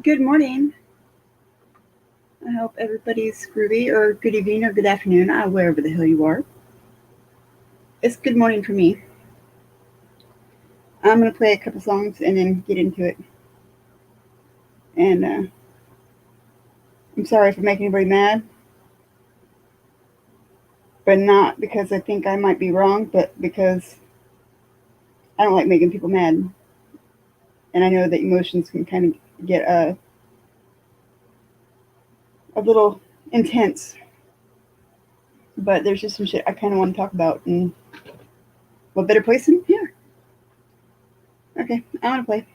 Good morning. I hope everybody's groovy, or good evening, or good afternoon, wherever the hell you are. It's good morning for me. I'm going to play a couple songs and then get into it. And I'm sorry for making anybody mad, but not because I think I might be wrong, but because I don't like making people mad. And I know that emotions can kind of get a little intense, but there's just some shit I kind of want to talk about. And what better place than here? Okay, I want to play.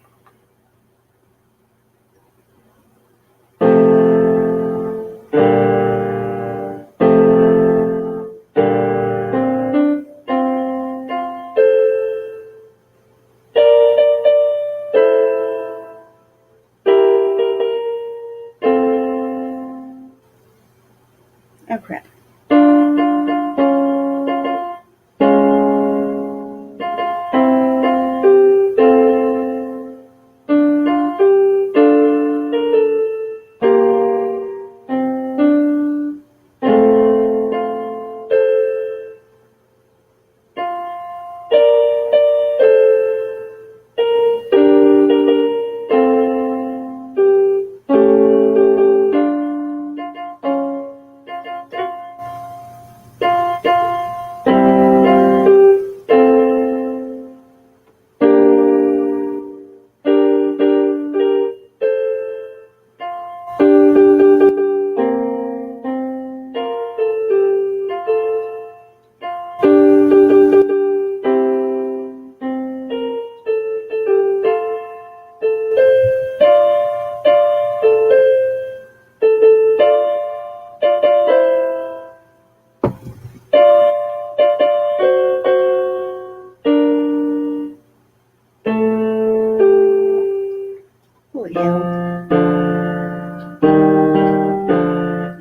Oh, crap. Holy hell.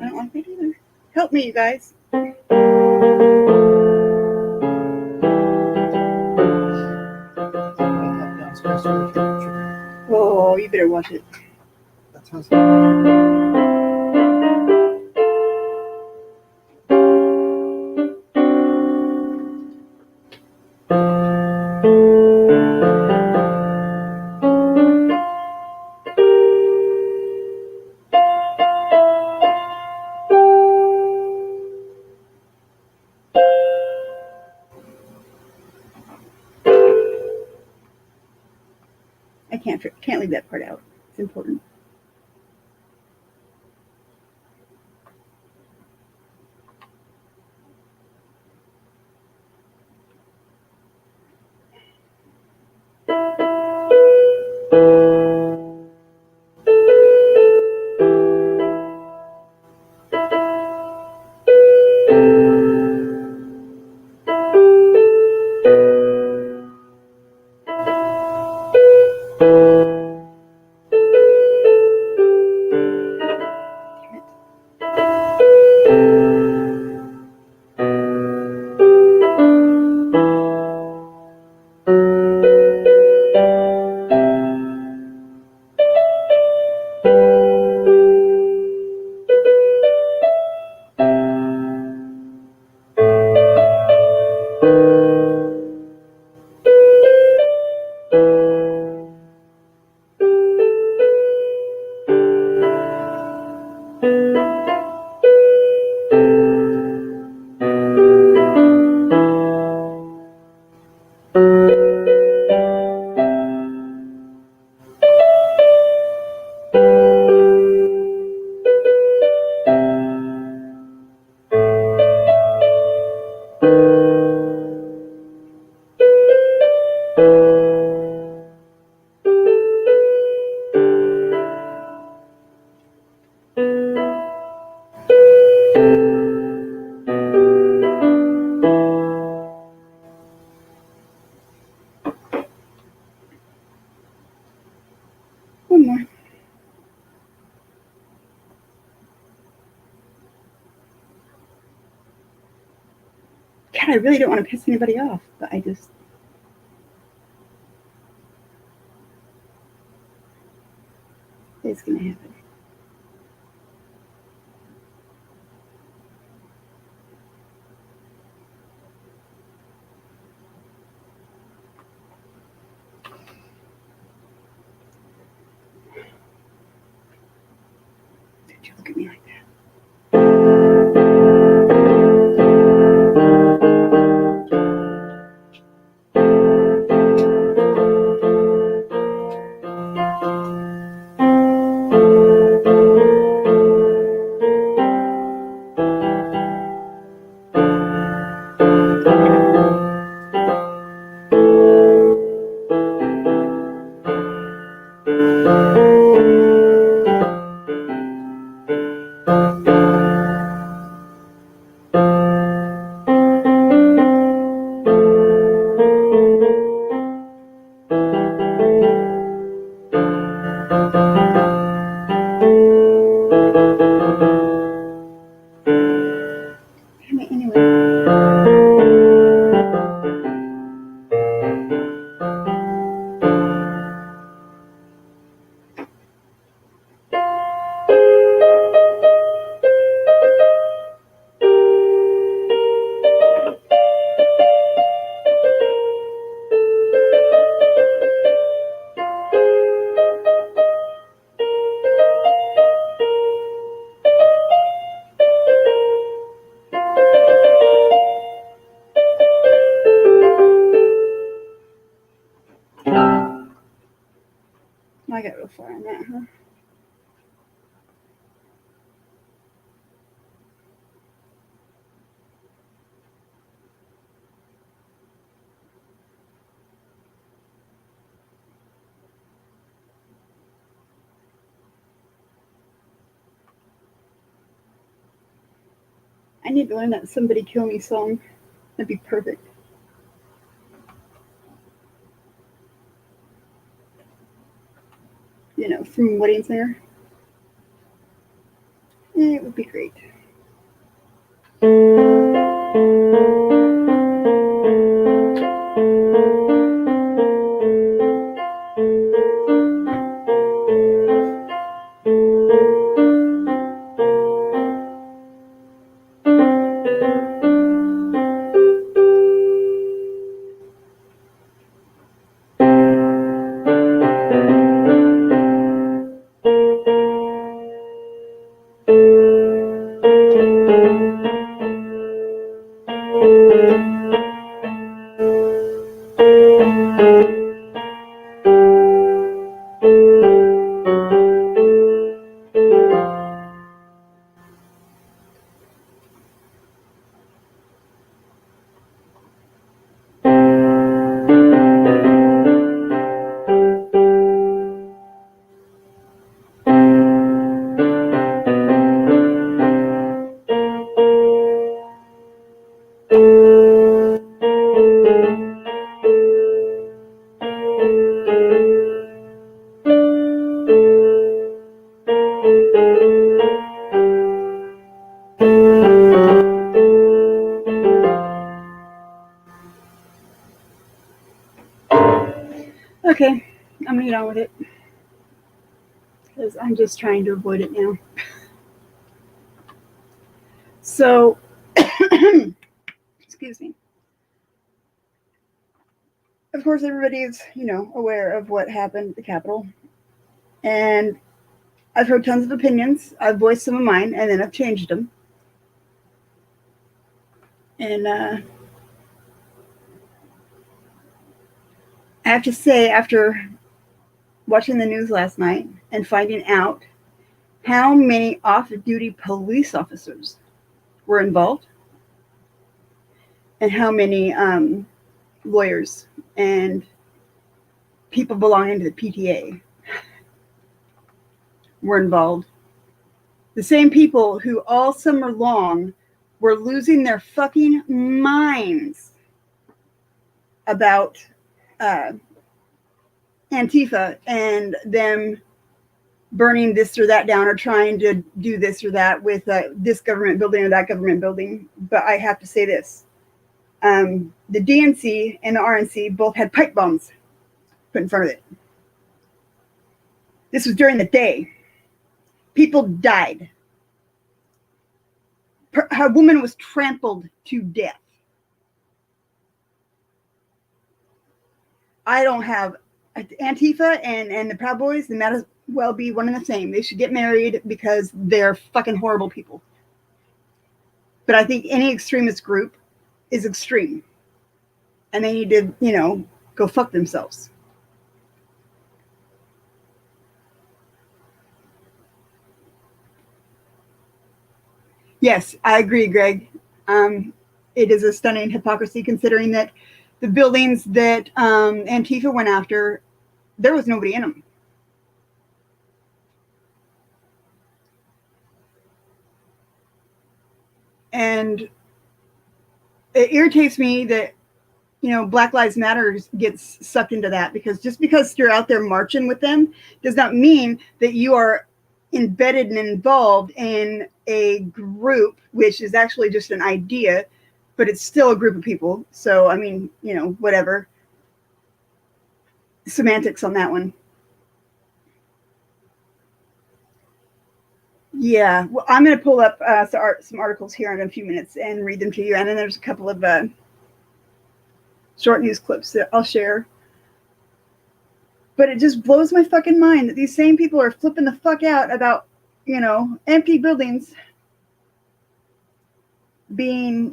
I don't like that either. Help me, you guys. Oh, you better watch it. That sounds like... I can't leave that part out. It's important. One more. God, I really don't want to piss anybody off, but I just. It's going to happen. Did you look at me like that? Anyway. I got real far on that, huh? I need to learn that Somebody Kill Me song. That'd be perfect. You know, from Wedding Singer. It would be great. Okay, I'm gonna get on with it. Because I'm just trying to avoid it now. So, excuse me. Of course, everybody's, aware of what happened at the Capitol. And I've heard tons of opinions. I've voiced some of mine, and then I've changed them. And I have to say, after watching the news last night and finding out how many off-duty police officers were involved and how many lawyers and people belonging to the PTA were involved. The same people who all summer long were losing their fucking minds about Antifa and them burning this or that down or trying to do this or that with this government building or that government building. But I have to say this. The DNC and the RNC both had pipe bombs put in front of it. This was during the day. People died. A woman was trampled to death. I don't have Antifa and the Proud Boys. They might as well be one and the same. They should get married because they're fucking horrible people. But I think any extremist group is extreme. And they need to, go fuck themselves. Yes, I agree, Greg. It is a stunning hypocrisy considering that the buildings that Antifa went after, there was nobody in them. And it irritates me that, Black Lives Matter gets sucked into that, because just because you're out there marching with them does not mean that you are embedded and involved in a group, which is actually just an idea, but it's still a group of people. So, I mean, whatever. Semantics on that one. Yeah, well, I'm going to pull up some articles here in a few minutes and read them to you. And then there's a couple of short news clips that I'll share. But it just blows my fucking mind that these same people are flipping the fuck out about, empty buildings being,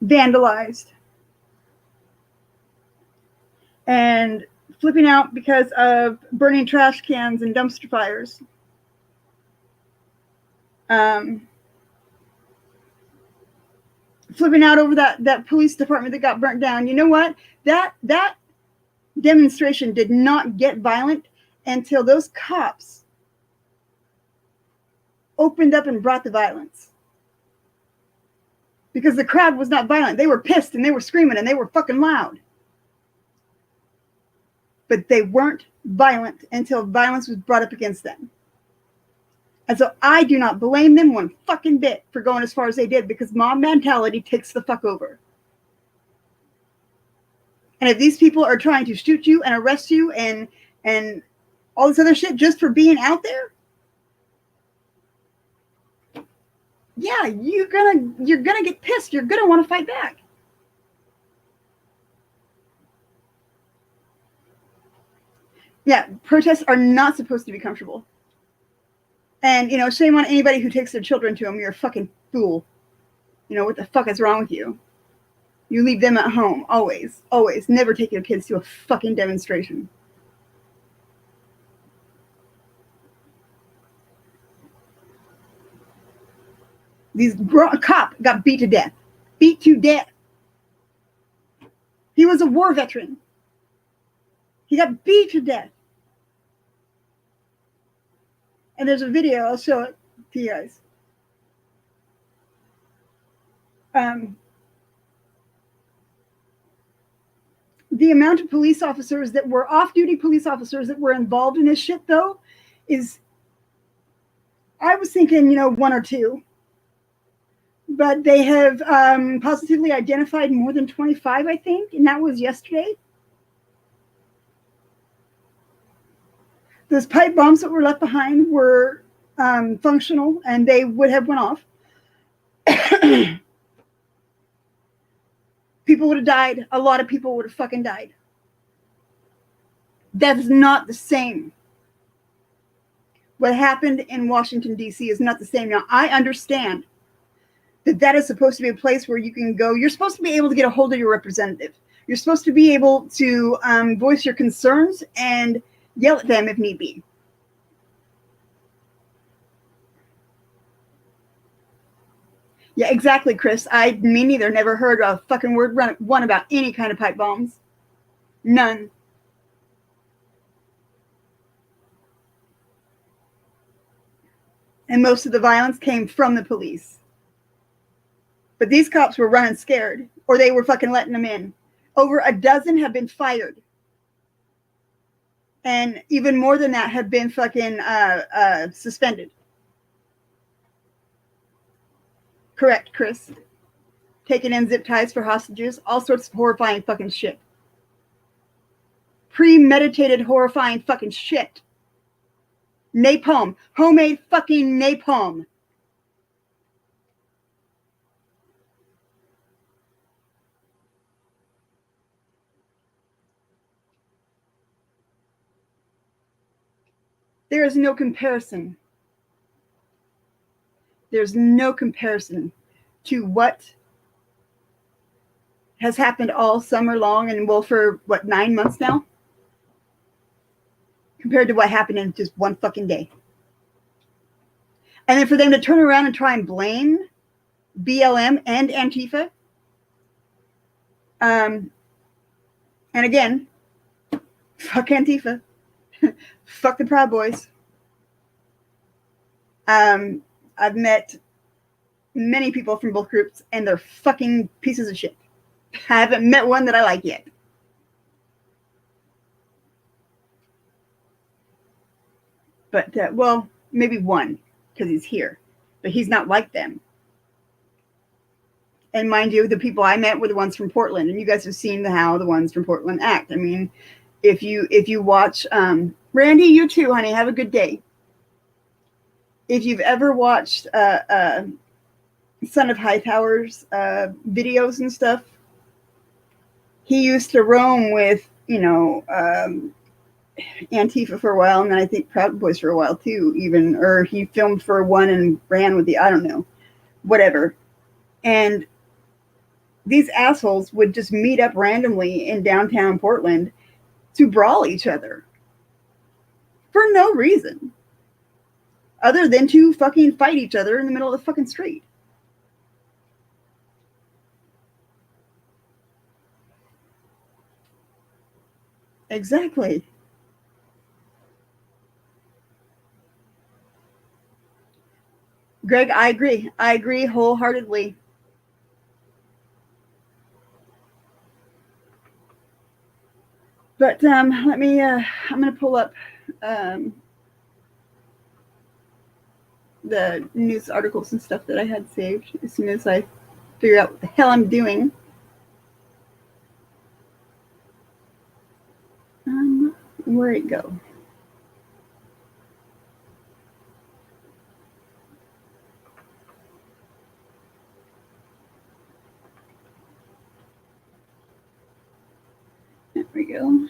vandalized. And flipping out because of burning trash cans and dumpster fires. Flipping out over that police department that got burnt down. You know what? That demonstration did not get violent until those cops opened up and brought the violence. Because the crowd was not violent. They were pissed and they were screaming and they were fucking loud. But they weren't violent until violence was brought up against them. And so I do not blame them one fucking bit for going as far as they did, because mob mentality takes the fuck over. And if these people are trying to shoot you and arrest you and all this other shit just for being out there, yeah, you're gonna get pissed. You're gonna want to fight back. Yeah, protests are not supposed to be comfortable. And, shame on anybody who takes their children to them. You're a fucking fool. What the fuck is wrong with you? You leave them at home, always, always. Never take your kids to a fucking demonstration. A cop got beat to death. Beat to death. He was a war veteran. He got beat to death. And there's a video, I'll show it to you guys. The amount of police officers that were off-duty police officers that were involved in this shit, though, is, I was thinking, one or two. But they have positively identified more than 25, I think, and that was yesterday. Those pipe bombs that were left behind were functional, and they would have went off. People would have died. A lot of people would have fucking died. That is not the same. What happened in Washington, D.C. is not the same. Now, I understand that is supposed to be a place where you can go. You're supposed to be able to get a hold of your representative. You're supposed to be able to voice your concerns and yell at them if need be. Yeah, exactly, Chris. Me neither. Never heard a fucking word one about any kind of pipe bombs. None. And most of the violence came from the police. But these cops were running scared, or they were fucking letting them in. Over a dozen have been fired. And even more than that have been fucking suspended. Correct, Chris. Taking in zip ties for hostages, all sorts of horrifying fucking shit. Premeditated, horrifying fucking shit. Napalm. Homemade fucking napalm. There is no comparison. There's no comparison to what has happened all summer long and well for what, 9 months now, compared to what happened in just one fucking day. And then for them to turn around and try and blame BLM and Antifa. And again, fuck Antifa. Fuck the Proud Boys. I've met many people from both groups, and they're fucking pieces of shit. I haven't met one that I like yet. But, well, maybe one, because he's here. But he's not like them. And mind you, the people I met were the ones from Portland, and you guys have seen how the ones from Portland act. I mean, if you watch, Randy, you too, honey, have a good day. If you've ever watched Son of Hightower's videos and stuff, he used to roam with, Antifa for a while, and then I think Proud Boys for a while too, even, or he filmed for one and ran with the, I don't know, whatever. And these assholes would just meet up randomly in downtown Portland to brawl each other for no reason other than to fucking fight each other in the middle of the fucking street. Exactly. Greg, I agree. I agree wholeheartedly. But let me, I'm going to pull up the news articles and stuff that I had saved as soon as I figure out what the hell I'm doing. Where'd it go? There we go.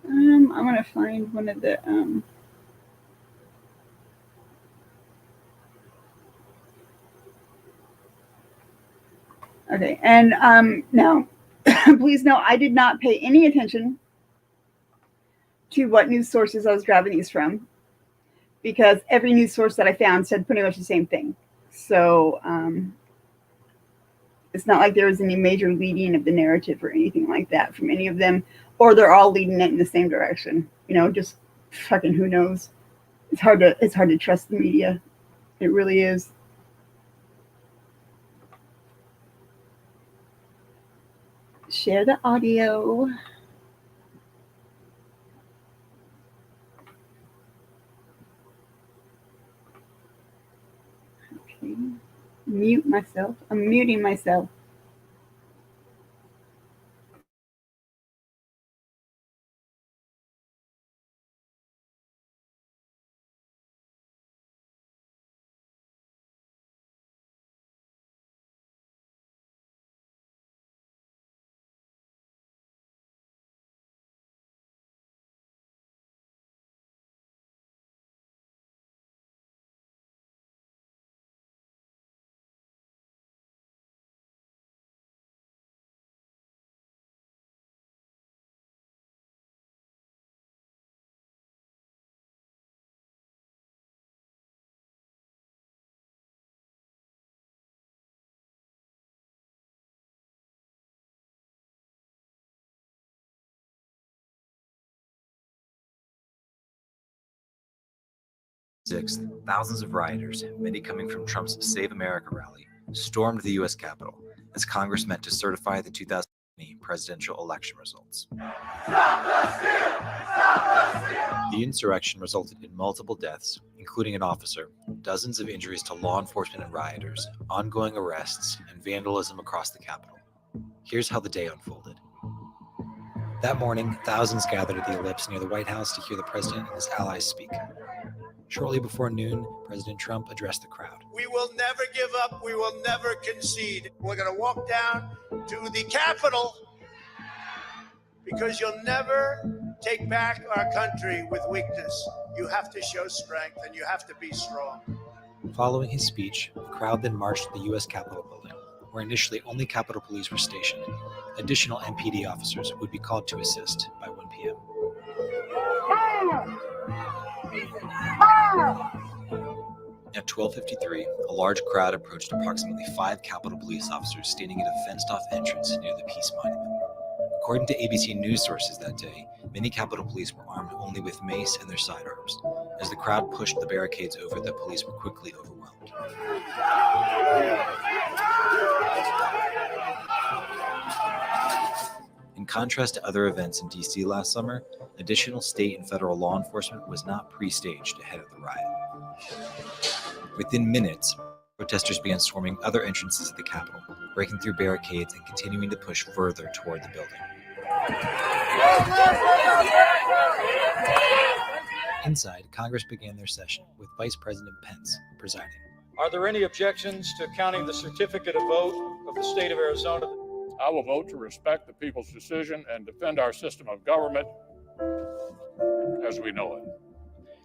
I'm going to find one of the okay, and now please know I did not pay any attention to what news sources I was grabbing these from, because every news source that I found said pretty much the same thing. So it's not like there was any major leading of the narrative or anything like that from any of them, or they're all leading it in the same direction. Just fucking who knows. It's hard to trust the media. It really is. Share the audio. Okay. Mute myself. I'm muting myself. Thousands of rioters, many coming from Trump's Save America rally, stormed the U.S. Capitol as Congress met to certify the 2000 presidential election results. The insurrection resulted in multiple deaths, including an officer, dozens of injuries to law enforcement and rioters, ongoing arrests, and vandalism across the Capitol. Here's how the day unfolded. That morning, thousands gathered at the Ellipse near the White House to hear the president and his allies speak. Shortly before noon, President Trump addressed the crowd. We will never give up. We will never concede. We're going to walk down to the Capitol because you'll never take back our country with weakness. You have to show strength and you have to be strong. Following his speech, the crowd then marched to the U.S. Capitol building, where initially only Capitol Police were stationed. Additional MPD officers would be called to assist by 1 p.m. At 12:53, a large crowd approached approximately 5 Capitol Police officers standing at a fenced-off entrance near the Peace Monument. According to ABC News sources that day, many Capitol Police were armed only with mace and their sidearms. As the crowd pushed the barricades over, the police were quickly overwhelmed. In contrast to other events in D.C. last summer, additional state and federal law enforcement was not pre-staged ahead of the riot. Within minutes, protesters began storming other entrances of the Capitol, breaking through barricades and continuing to push further toward the building. Inside, Congress began their session with Vice President Pence presiding. Are there any objections to counting the certificate of vote of the state of Arizona? I will vote to respect the people's decision and defend our system of government as we know it.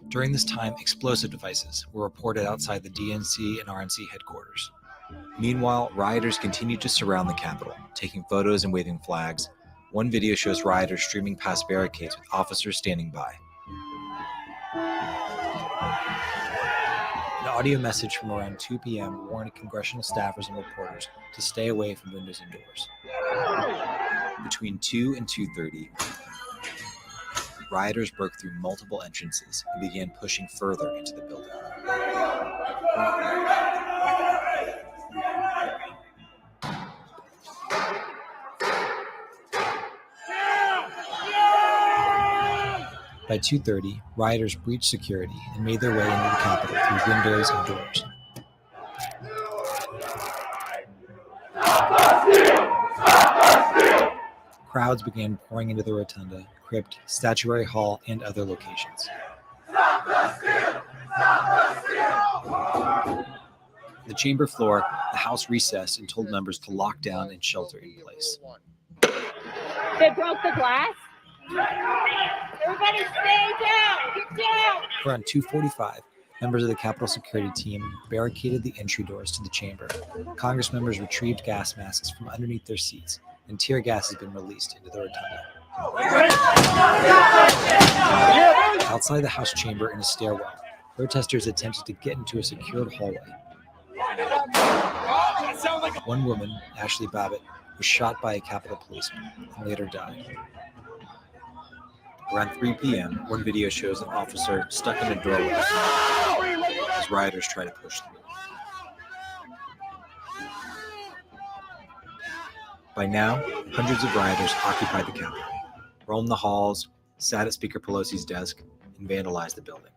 During this time, explosive devices were reported outside the DNC and RNC headquarters. Meanwhile, rioters continued to surround the Capitol, taking photos and waving flags. One video shows rioters streaming past barricades with officers standing by. An audio message from around 2 p.m. warned congressional staffers and reporters to stay away from windows and doors. Between 2 and 2:30, rioters broke through multiple entrances and began pushing further into the building. By 2:30, rioters breached security and made their way into the Capitol through windows and doors. Crowds began pouring into the Rotunda, Crypt, Statuary Hall, and other locations. The chamber floor, the House recessed and told members to lock down and shelter in place. They broke the glass? Everybody stay down! Get down! Around 2:45, members of the Capitol security team barricaded the entry doors to the chamber. Congress members retrieved gas masks from underneath their seats, and tear gas has been released into the Rotunda. Outside the House chamber in a stairwell, protesters attempted to get into a secured hallway. One woman, Ashley Babbitt, was shot by a Capitol policeman and later died. Around 3 p.m., one video shows an officer stuck in a doorway as rioters try to push through. By now, hundreds of rioters occupied the Capitol, roamed the halls, sat at Speaker Pelosi's desk, and vandalized the building.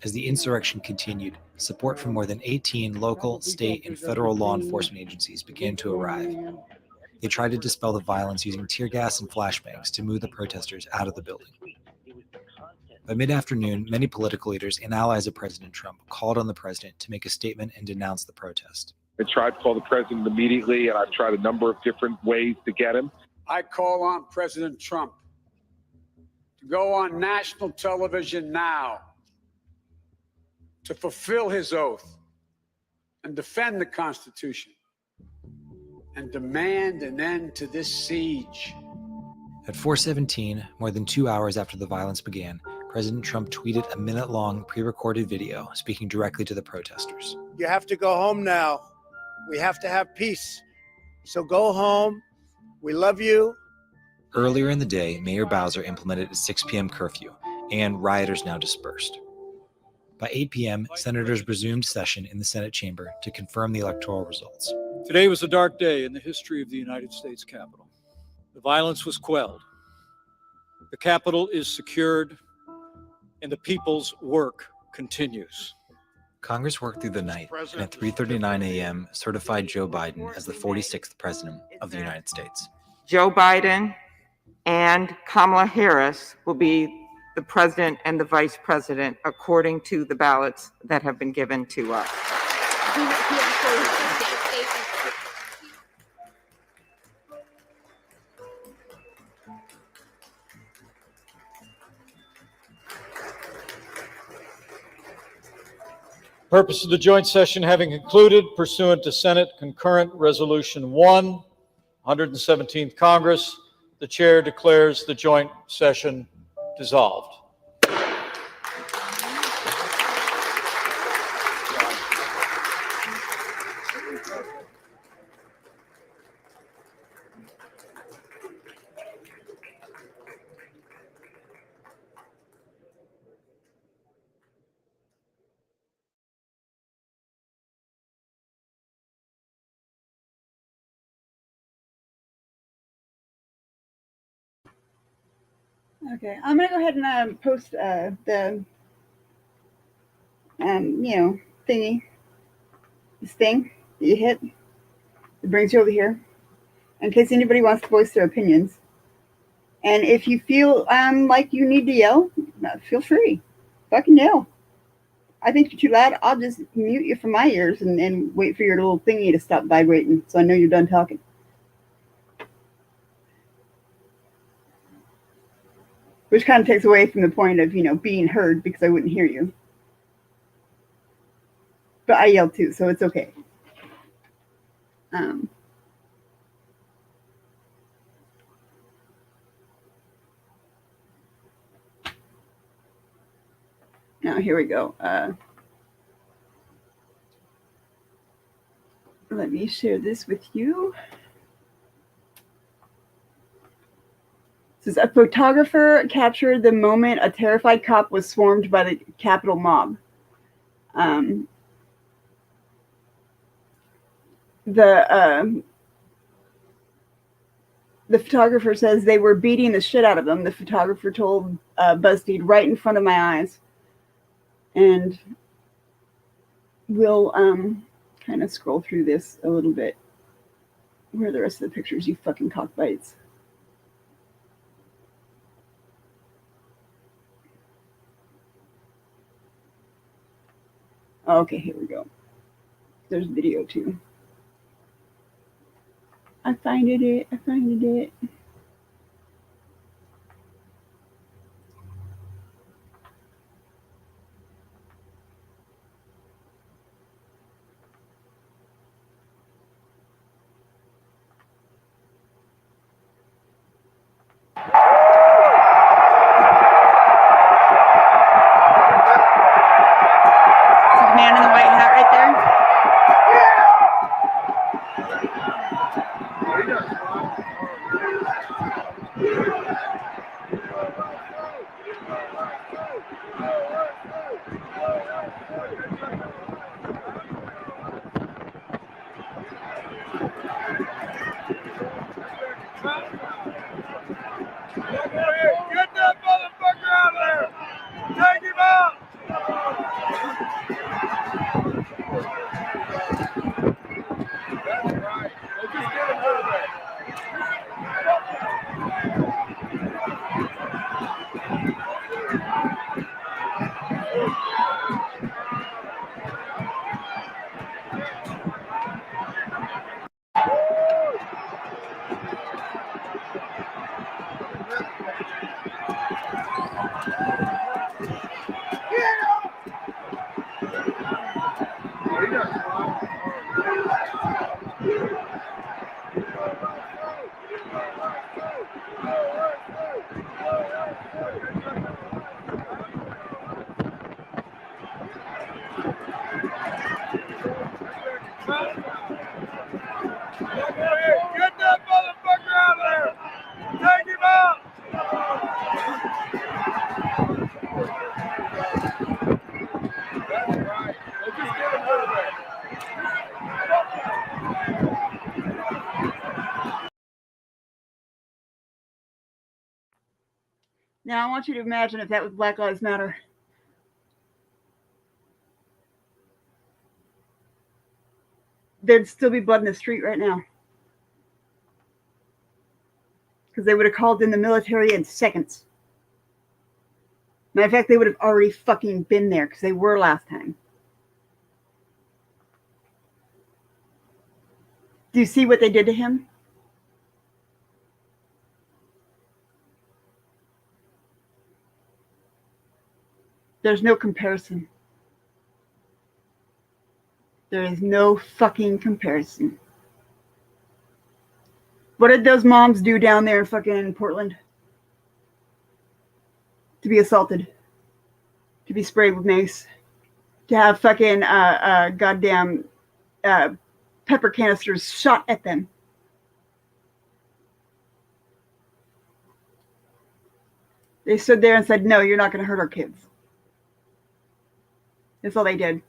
As the insurrection continued, support from more than 18 local, state, and federal law enforcement agencies began to arrive. They tried to dispel the violence using tear gas and flashbangs to move the protesters out of the building. By mid-afternoon, many political leaders and allies of President Trump called on the president to make a statement and denounce the protest. I tried to call the president immediately, and I've tried a number of different ways to get him. I call on President Trump to go on national television now to fulfill his oath and defend the Constitution and demand an end to this siege. At 4:17, more than 2 hours after the violence began, President Trump tweeted a minute-long pre-recorded video speaking directly to the protesters. You have to go home now. We have to have peace. So go home. We love you. Earlier in the day, Mayor Bowser implemented a 6 p.m. curfew, and rioters now dispersed. By 8 p.m., senators resumed session in the Senate chamber to confirm the electoral results. Today was a dark day in the history of the United States Capitol. The violence was quelled. The Capitol is secured, and the people's work continues. Congress worked through the night, and at 3:39 a.m. certified Joe Biden as the 46th President of the United States. Joe Biden and Kamala Harris will be the President and the Vice President according to the ballots that have been given to us. Purpose of the joint session having concluded, pursuant to Senate Concurrent Resolution 1, 117th Congress, the chair declares the joint session dissolved. Okay, I'm gonna go ahead and post the thingy, this thing that you hit. It brings you over here, in case anybody wants to voice their opinions. And if you feel like you need to yell, feel free, fucking yell. I think you're too loud. I'll just mute you from my ears and wait for your little thingy to stop vibrating, so I know you're done talking. Which kind of takes away from the point of, being heard, because I wouldn't hear you. But I yelled too, so it's okay. Now, here we go. Let me share this with you. It says, a photographer captured the moment a terrified cop was swarmed by the Capitol mob. The photographer says they were beating the shit out of them. The photographer told BuzzFeed right in front of my eyes. And we'll kind of scroll through this a little bit. Where are the rest of the pictures, you fucking cockbites? Okay, here we go. There's video too. I find it. Man in the white hat right there. Get that motherfucker out there! Take him out! That's right. Let's just get him out of there. Get that motherfucker out there! Take him out! Now, I want you to imagine if that was Black Lives Matter. There'd still be blood in the street right now. Because they would have called in the military in seconds. Matter of fact, they would have already fucking been there because they were last time. Do you see what they did to him? There's no comparison. There is no fucking comparison. What did those moms do down there in fucking Portland? To be assaulted. To be sprayed with mace. To have fucking goddamn pepper canisters shot at them. They stood there and said, no, you're not going to hurt our kids. That's all they did.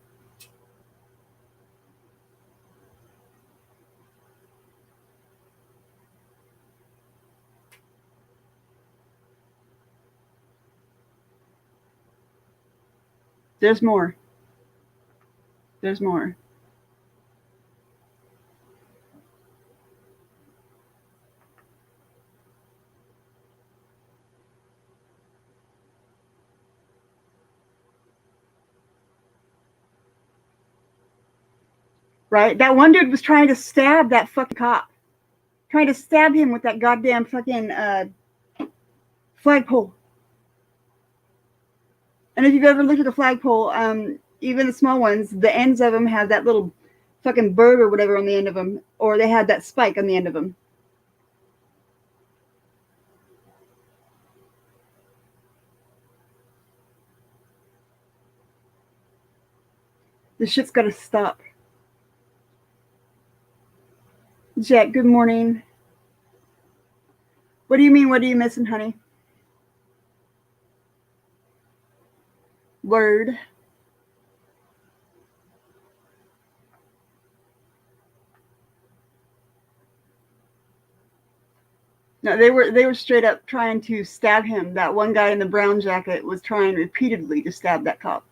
There's more. There's more. Right? That one dude was trying to stab that fucking cop. Trying to stab him with that goddamn fucking flagpole. And if you've ever looked at the flagpole, even the small ones, the ends of them have that little fucking bird or whatever on the end of them. Or they had that spike on the end of them. This shit's gotta stop. Jack, good morning. What do you mean, what are you missing, honey? Word. No, they were straight up trying to stab him. That one guy in the brown jacket was trying repeatedly to stab that cop.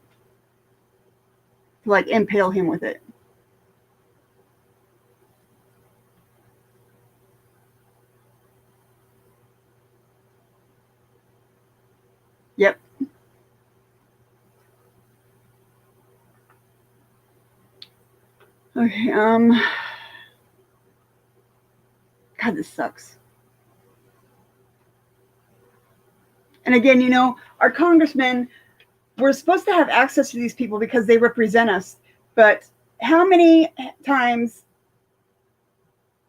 To like impale him with it. Yep. Okay, God, this sucks. And again, you know, our congressmen, we're supposed to have access to these people because they represent us. But how many times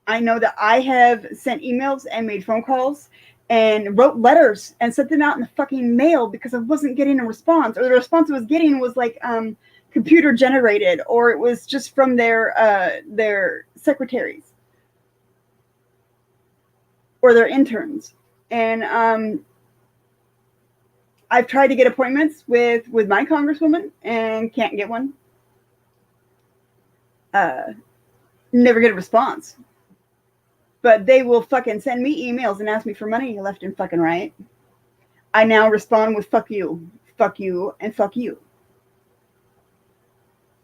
I know that I have sent emails and made phone calls and wrote letters and sent them out in the fucking mail because I wasn't getting a response, or the response I was getting was like computer generated, or it was just from their secretaries or their interns. And I've tried to get appointments with my congresswoman and can't get one. Never get a response. But they will fucking send me emails and ask me for money left and fucking right. I now respond with fuck you, and fuck you.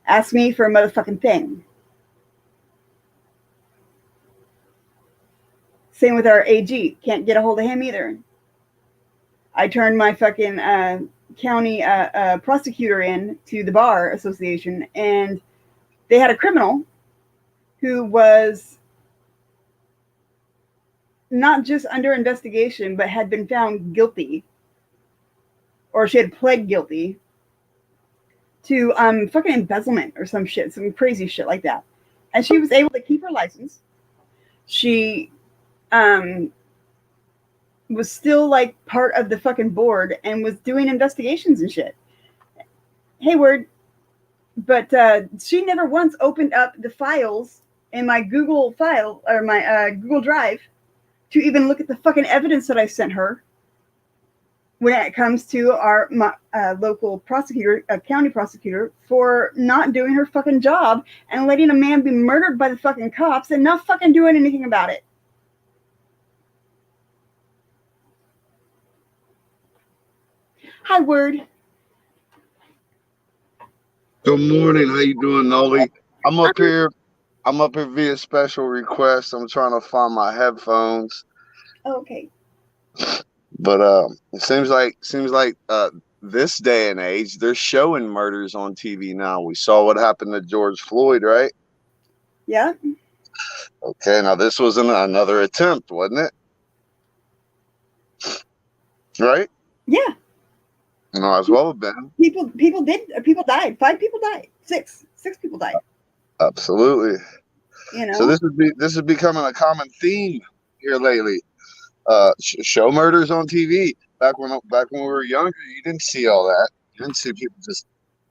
Ask me for a motherfucking thing. Same with our AG. Can't get a hold of him either. I turned my fucking county prosecutor in to the bar association, and they had a criminal who was not just under investigation, but had been found guilty, or she had pled guilty to fucking embezzlement or some shit, some crazy shit like that. And she was able to keep her license. She was still like part of the fucking board and was doing investigations and shit. Hayward. But she never once opened up the files in my Google file or my Google Drive to even look at the fucking evidence that I sent her when it comes to our local prosecutor, county prosecutor, for not doing her fucking job and letting a man be murdered by the fucking cops and not fucking doing anything about it. Hi, Word. Good morning. How you doing, Noli? I'm up here. I'm up here via special request. I'm trying to find my headphones, Okay. but it seems like this day and age they're showing murders on TV now. We saw what happened to George Floyd, right? Yeah. Okay. Now this was another attempt, wasn't it? Right? Yeah. Might as well have been. People died. 5 people died. 6 people died. Absolutely. You know. So this is becoming a common theme here lately. Show murders on TV. Back when we were younger, you didn't see all that. You didn't see people just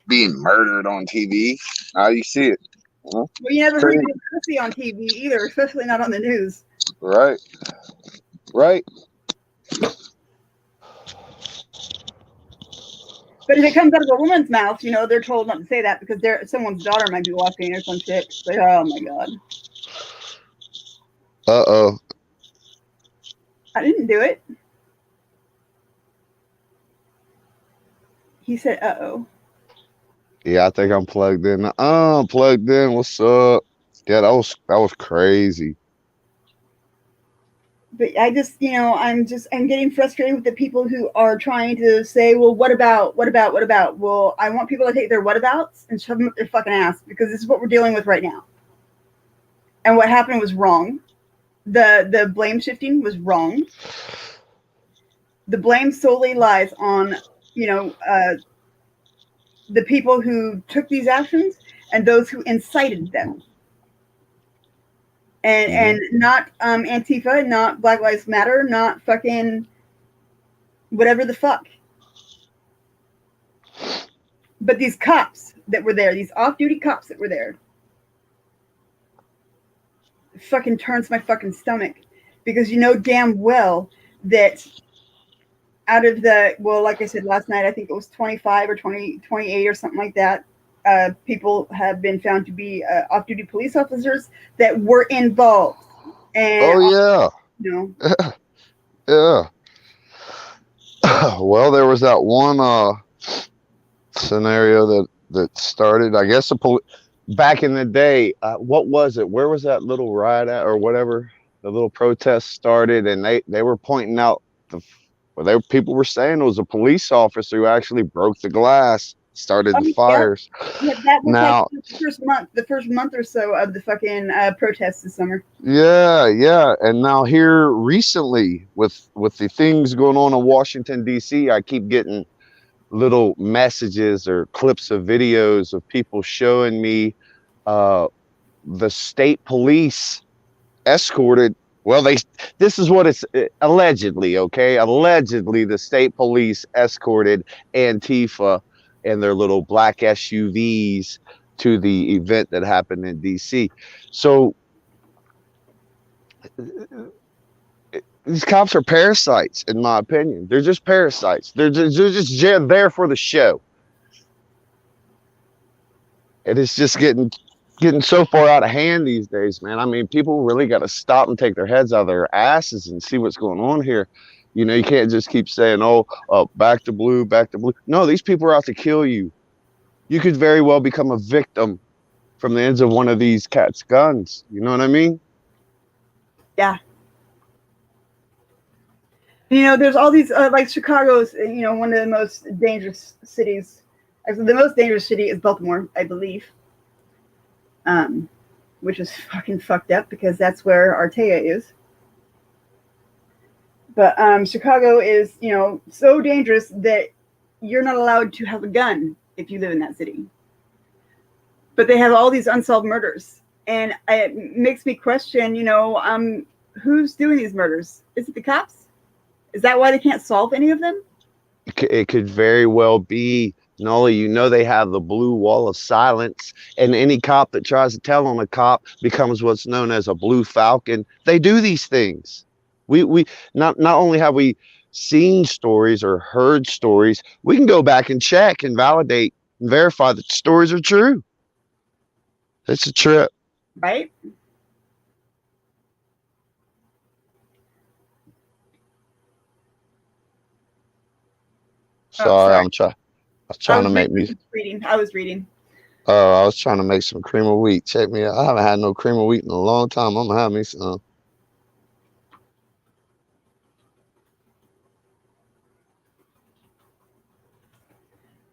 being murdered on TV. Now you see it. Well, you never heard of pussy on TV either, especially not on the news. Right. Right. But if it comes out of a woman's mouth, they're told not to say that because someone's daughter might be watching or some shit. It's like, oh my god. Uh-oh. I didn't do it. He said, uh-oh. Yeah, I think I'm plugged in. Plugged in. What's up? Yeah, that was crazy. But I just, I'm getting frustrated with the people who are trying to say, well, what about? Well, I want people to take their whatabouts and shove them up their fucking ass because this is what we're dealing with right now. And what happened was wrong. The blame shifting was wrong. The blame solely lies on, the people who took these actions and those who incited them. And not Antifa, not Black Lives Matter, not fucking whatever the fuck. But these cops that were there, these off-duty cops that were there, it fucking turns my fucking stomach because you know damn well that out of the, well, like I said last night, I think it was 25 or 28 or something like that, people have been found to be off-duty police officers that were involved. And Yeah. Well, there was that one scenario that started, I guess, back in the day. What was it? Where was that little riot at, or whatever? The little protest started, and they were pointing out people were saying it was a police officer who actually broke the glass, started the fires. Yeah, that was now, like the first month or so of the fucking protests this summer. Yeah, and now here recently with the things going on in Washington D.C., I keep getting little messages or clips of videos of people showing me the state police escorted. Well, this is what it's allegedly, okay? Allegedly, the state police escorted Antifa and their little black SUVs to the event that happened in DC. So these cops are parasites, in my opinion. They're just parasites. They're just there for the show. And it's just getting so far out of hand these days, man. I mean, people really got to stop and take their heads out of their asses and see what's going on here. You know, you can't just keep saying, back to blue, back to blue. No, these people are out to kill you. You could very well become a victim from the ends of one of these cats' guns. You know what I mean? Yeah. There's all these, like Chicago's, one of the most dangerous cities. Actually, the most dangerous city is Baltimore, I believe. Which is fucking fucked up because that's where Artea is. But Chicago is, so dangerous that you're not allowed to have a gun if you live in that city. But they have all these unsolved murders. And it makes me question, who's doing these murders? Is it the cops? Is that why they can't solve any of them? It could very well be. Nolly, they have the blue wall of silence, and any cop that tries to tell on a cop becomes what's known as a blue falcon. They do these things. We not only have we seen stories or heard stories, we can go back and check and validate and verify that the stories are true. It's a trip. Right? Sorry, sorry. I was trying to make me. Reading. I was reading. I was trying to make some cream of wheat. Check me out. I haven't had no cream of wheat in a long time. I'm gonna have me some.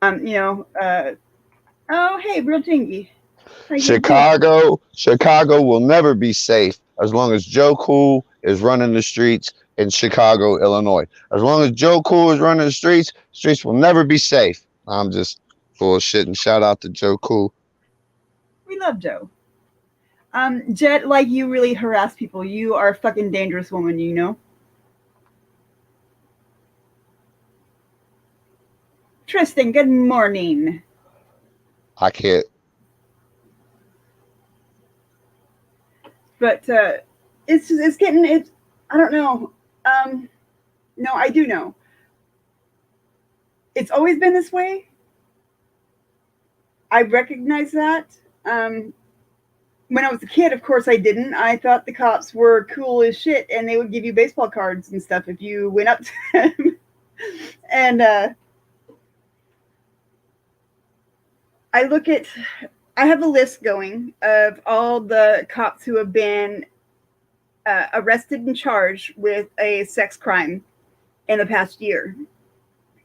You know, oh, hey, real jingy. Chicago will never be safe as long as Joe Cool is running the streets in Chicago, Illinois. As long as Joe Cool is running the streets will never be safe. I'm just bullshitting. Shout out to Joe Cool. We love Joe. Jet, like, you really harass people. You are a fucking dangerous woman, you know? Tristan, good morning. I can't. But it's getting it. I don't know. No, I do know. It's always been this way. I recognize that. When I was a kid, of course I didn't. I thought the cops were cool as shit, and they would give you baseball cards and stuff if you went up to them. And I have a list going of all the cops who have been arrested and charged with a sex crime in the past year.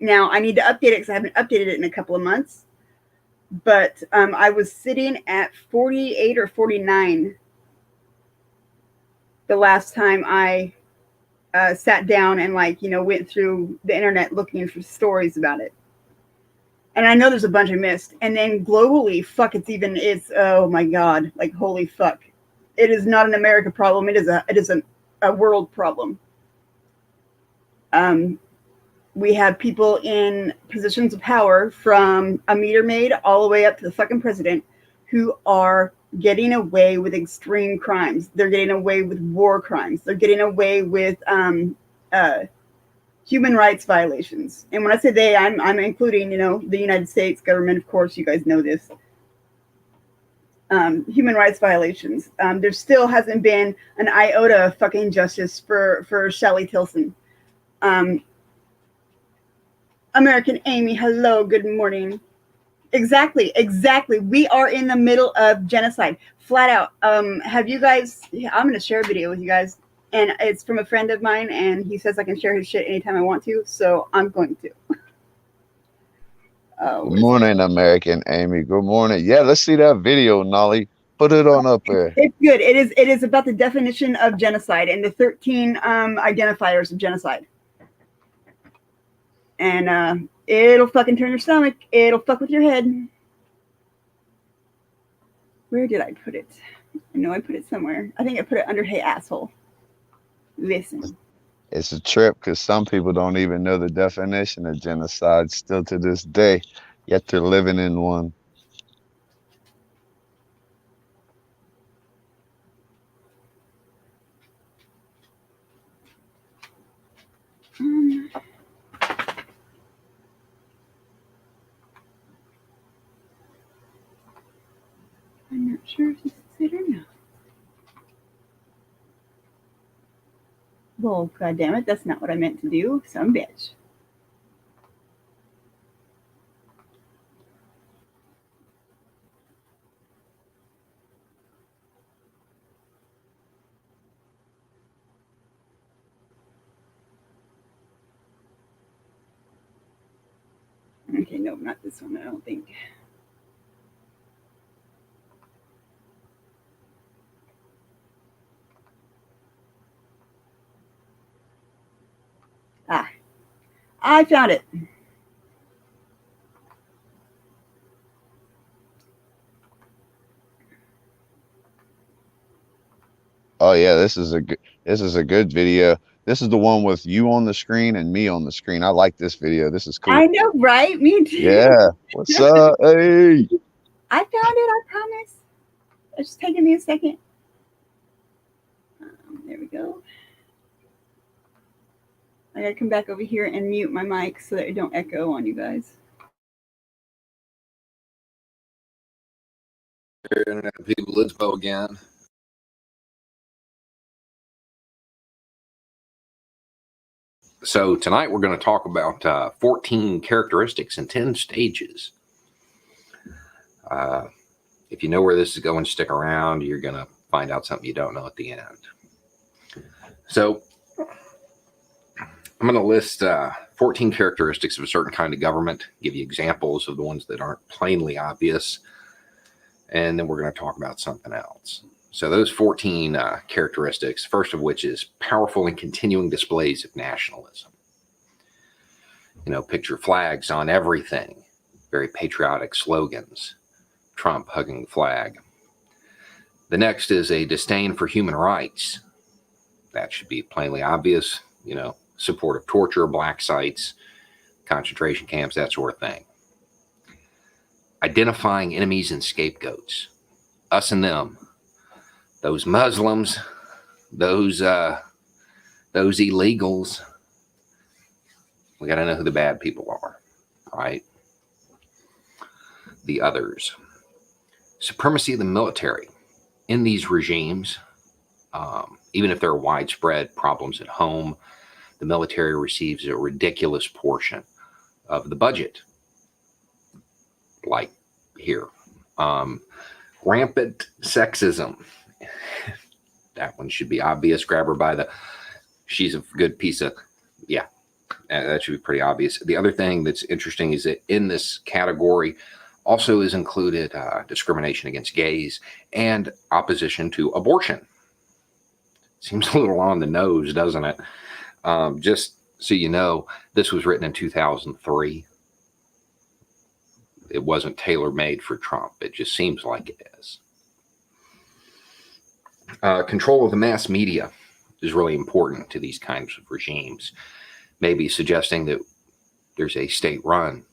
Now, I need to update it because I haven't updated it in a couple of months. But I was sitting at 48 or 49 the last time I sat down and, like, you know, went through the internet looking for stories about it. And I know there's a bunch I missed. And then globally, fuck, it's oh my God, like, holy fuck. It is not an America problem. It is a world problem. We have people in positions of power, from a meter maid all the way up to the fucking president, who are getting away with extreme crimes. They're getting away with war crimes. They're getting away with human rights violations. And when I say they, I'm including, you know, the United States government. Of course, you guys know this. Human rights violations. There still hasn't been an iota of fucking justice for Shelley Tilson. American Amy, hello, good morning. Exactly. We are in the middle of genocide, flat out. Have you guys? I'm going to share a video with you guys, and it's from a friend of mine, and he says I can share his shit anytime I want to, so I'm going to. Good morning, American Amy. Good morning. Yeah, let's see that video, Nolly. Put it on up there. It's good. It is about the definition of genocide and the 13 identifiers of genocide. And it'll fucking turn your stomach. It'll fuck with your head. Where did I put it? I know I put it somewhere. I think I put it under "Hey asshole." Listen. It's a trip because some people don't even know the definition of genocide still to this day, yet they're living in one. I'm not sure if this is it or not. Well, goddammit, that's not what I meant to do. Some bitch. Okay, no, not this one, I don't think. Ah, I found it. Oh yeah, this is a good video. This is the one with you on the screen and me on the screen. I like this video. This is cool. I know, right? Me too. Yeah. What's up? Hey. I found it, I promise. It's just taking me a second. There we go. I gotta come back over here and mute my mic so that it don't echo on you guys. Internet people info again. So tonight we're going to talk about 14 characteristics and 10 stages. If you know where this is going, stick around. You're going to find out something you don't know at the end. So I'm going to list 14 characteristics of a certain kind of government, give you examples of the ones that aren't plainly obvious, and then we're going to talk about something else. So those 14 characteristics, first of which is powerful and continuing displays of nationalism. You know, picture flags on everything, very patriotic slogans, Trump hugging the flag. The next is a disdain for human rights. That should be plainly obvious, you know, support of torture, black sites, concentration camps, that sort of thing. Identifying enemies and scapegoats, us and them, those Muslims, those illegals. We got to know who the bad people are, right? The others. Supremacy of the military in these regimes, even if there are widespread problems at home, the military receives a ridiculous portion of the budget, like here. Rampant sexism. That one should be obvious. Grab her by the, she's a good piece of, yeah, that should be pretty obvious. The other thing that's interesting is that in this category also is included discrimination against gays and opposition to abortion. Seems a little on the nose, doesn't it? Just so you know, this was written in 2003. It wasn't tailor-made for Trump. It just seems like it is. Control of the mass media is really important to these kinds of regimes. Maybe suggesting that there's a state-run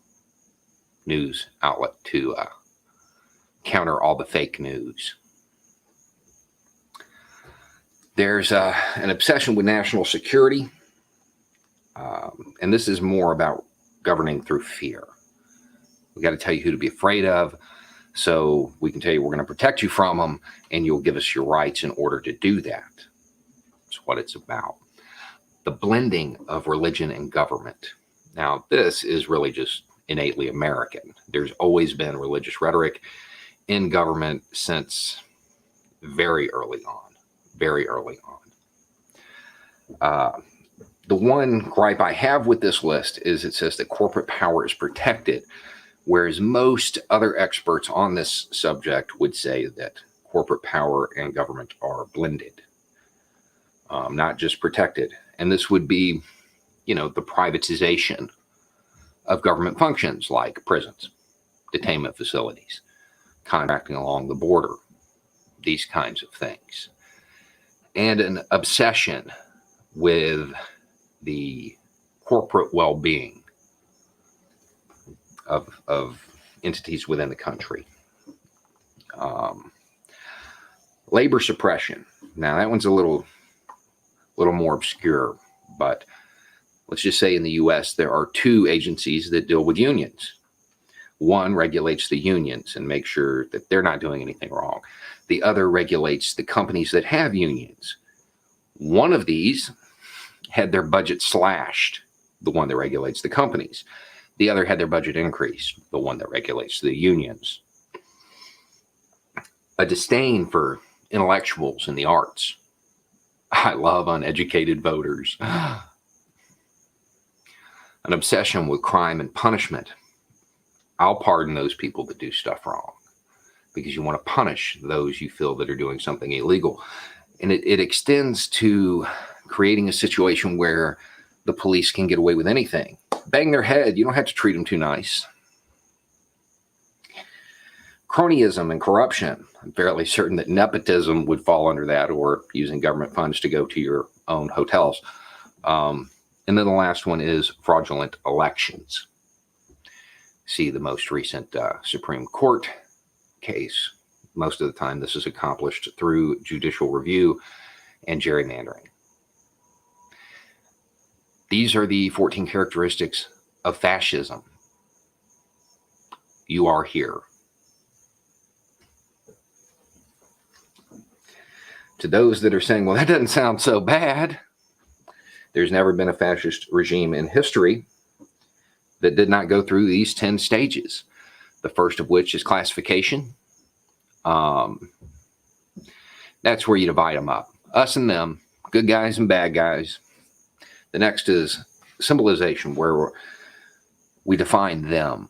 news outlet to counter all the fake news. There's an obsession with national security, and this is more about governing through fear. We got to tell you who to be afraid of, so we can tell you we're going to protect you from them, and you'll give us your rights in order to do that. That's what it's about. The blending of religion and government. Now, this is really just innately American. There's always been religious rhetoric in government since very early on. Very early on. The one gripe I have with this list is it says that corporate power is protected, whereas most other experts on this subject would say that corporate power and government are blended, not just protected. And this would be, you know, the privatization of government functions like prisons, detainment facilities, contracting along the border, these kinds of things. And an obsession with the corporate well-being of entities within the country. Labor suppression. Now that one's a little more obscure, but let's just say in the US there are two agencies that deal with unions. One regulates the unions and makes sure that they're not doing anything wrong. The other regulates the companies that have unions. One of these had their budget slashed, the one that regulates the companies. The other had their budget increased, the one that regulates the unions. A disdain for intellectuals in the arts. I love uneducated voters. An obsession with crime and punishment. I'll pardon those people that do stuff wrong because you want to punish those you feel that are doing something illegal. And it extends to creating a situation where the police can get away with anything. Bang their head. You don't have to treat them too nice. Cronyism and corruption. I'm fairly certain that nepotism would fall under that, or using government funds to go to your own hotels. And then the last one is fraudulent elections. See the most recent Supreme Court case. Most of the time this is accomplished through judicial review and gerrymandering. These are the 14 characteristics of fascism. You are here. To those that are saying, well, that doesn't sound so bad, There's never been a fascist regime in history that did not go through these 10 stages. The first of which is classification. That's where you divide them up. Us and them, good guys and bad guys. The next is symbolization, where we define them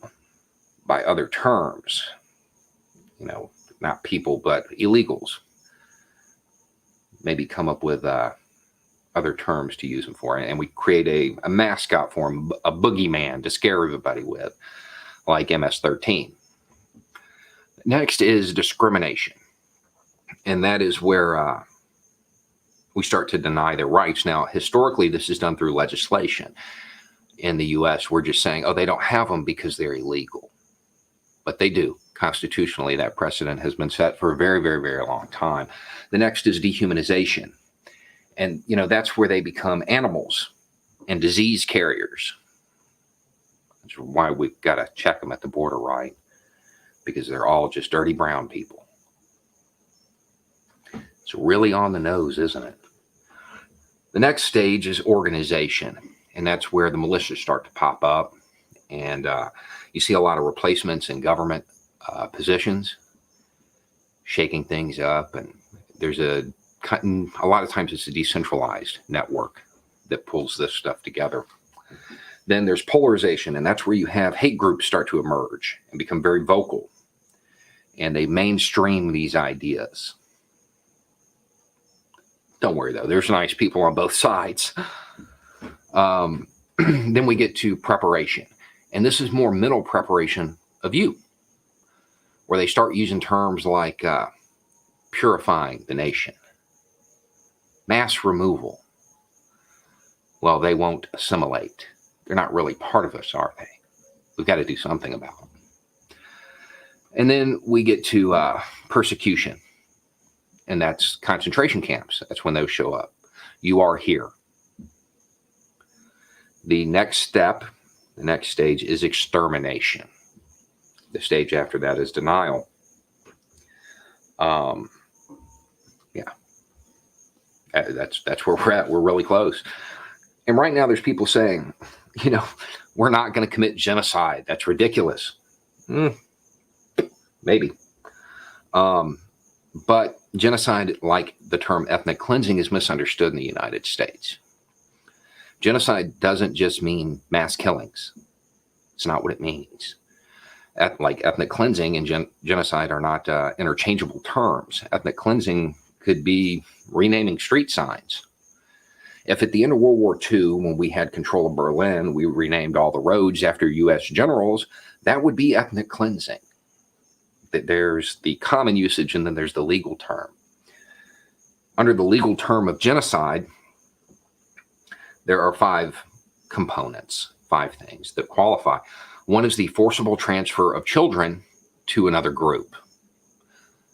by other terms. You know, not people, but illegals. Maybe come up with other terms to use them for. And we create a mascot for them, a boogeyman to scare everybody with, like MS-13. Next is discrimination. And that is where we start to deny their rights. Now, historically, this is done through legislation. In the U.S., we're just saying, oh, they don't have them because they're illegal. But they do. Constitutionally, that precedent has been set for a very, very, very long time. The next is dehumanization. And, you know, that's where they become animals and disease carriers. That's why we've got to check them at the border, right? Because they're all just dirty brown people. It's really on the nose, isn't it? The next stage is organization. And that's where the militias start to pop up. And you see a lot of replacements in government positions, shaking things up. And there's a lot of times it's a decentralized network that pulls this stuff together. Then there's polarization, and that's where you have hate groups start to emerge and become very vocal. And they mainstream these ideas. Don't worry, though. There's nice people on both sides. Then we get to preparation. And this is more mental preparation of you, where they start using terms like purifying the nation, mass removal. Well, they won't assimilate. They're not really part of us, are they? We've got to do something about them. And then we get to persecution. And that's concentration camps. That's when those show up. You are here. The next step, the next stage is extermination. The stage after that is denial. That's where we're at. We're really close. And right now there's people saying, you know, we're not going to commit genocide. That's ridiculous. Maybe. But genocide, like the term ethnic cleansing, is misunderstood in the United States. Genocide doesn't just mean mass killings. It's not what it means. Like ethnic cleansing and genocide are not interchangeable terms. Ethnic cleansing could be renaming street signs. If at the end of World War II, when we had control of Berlin, we renamed all the roads after U.S. generals, that would be ethnic cleansing. There's the common usage, and then there's the legal term. Under the legal term of genocide, there are 5 components, 5 things that qualify. One is the forcible transfer of children to another group.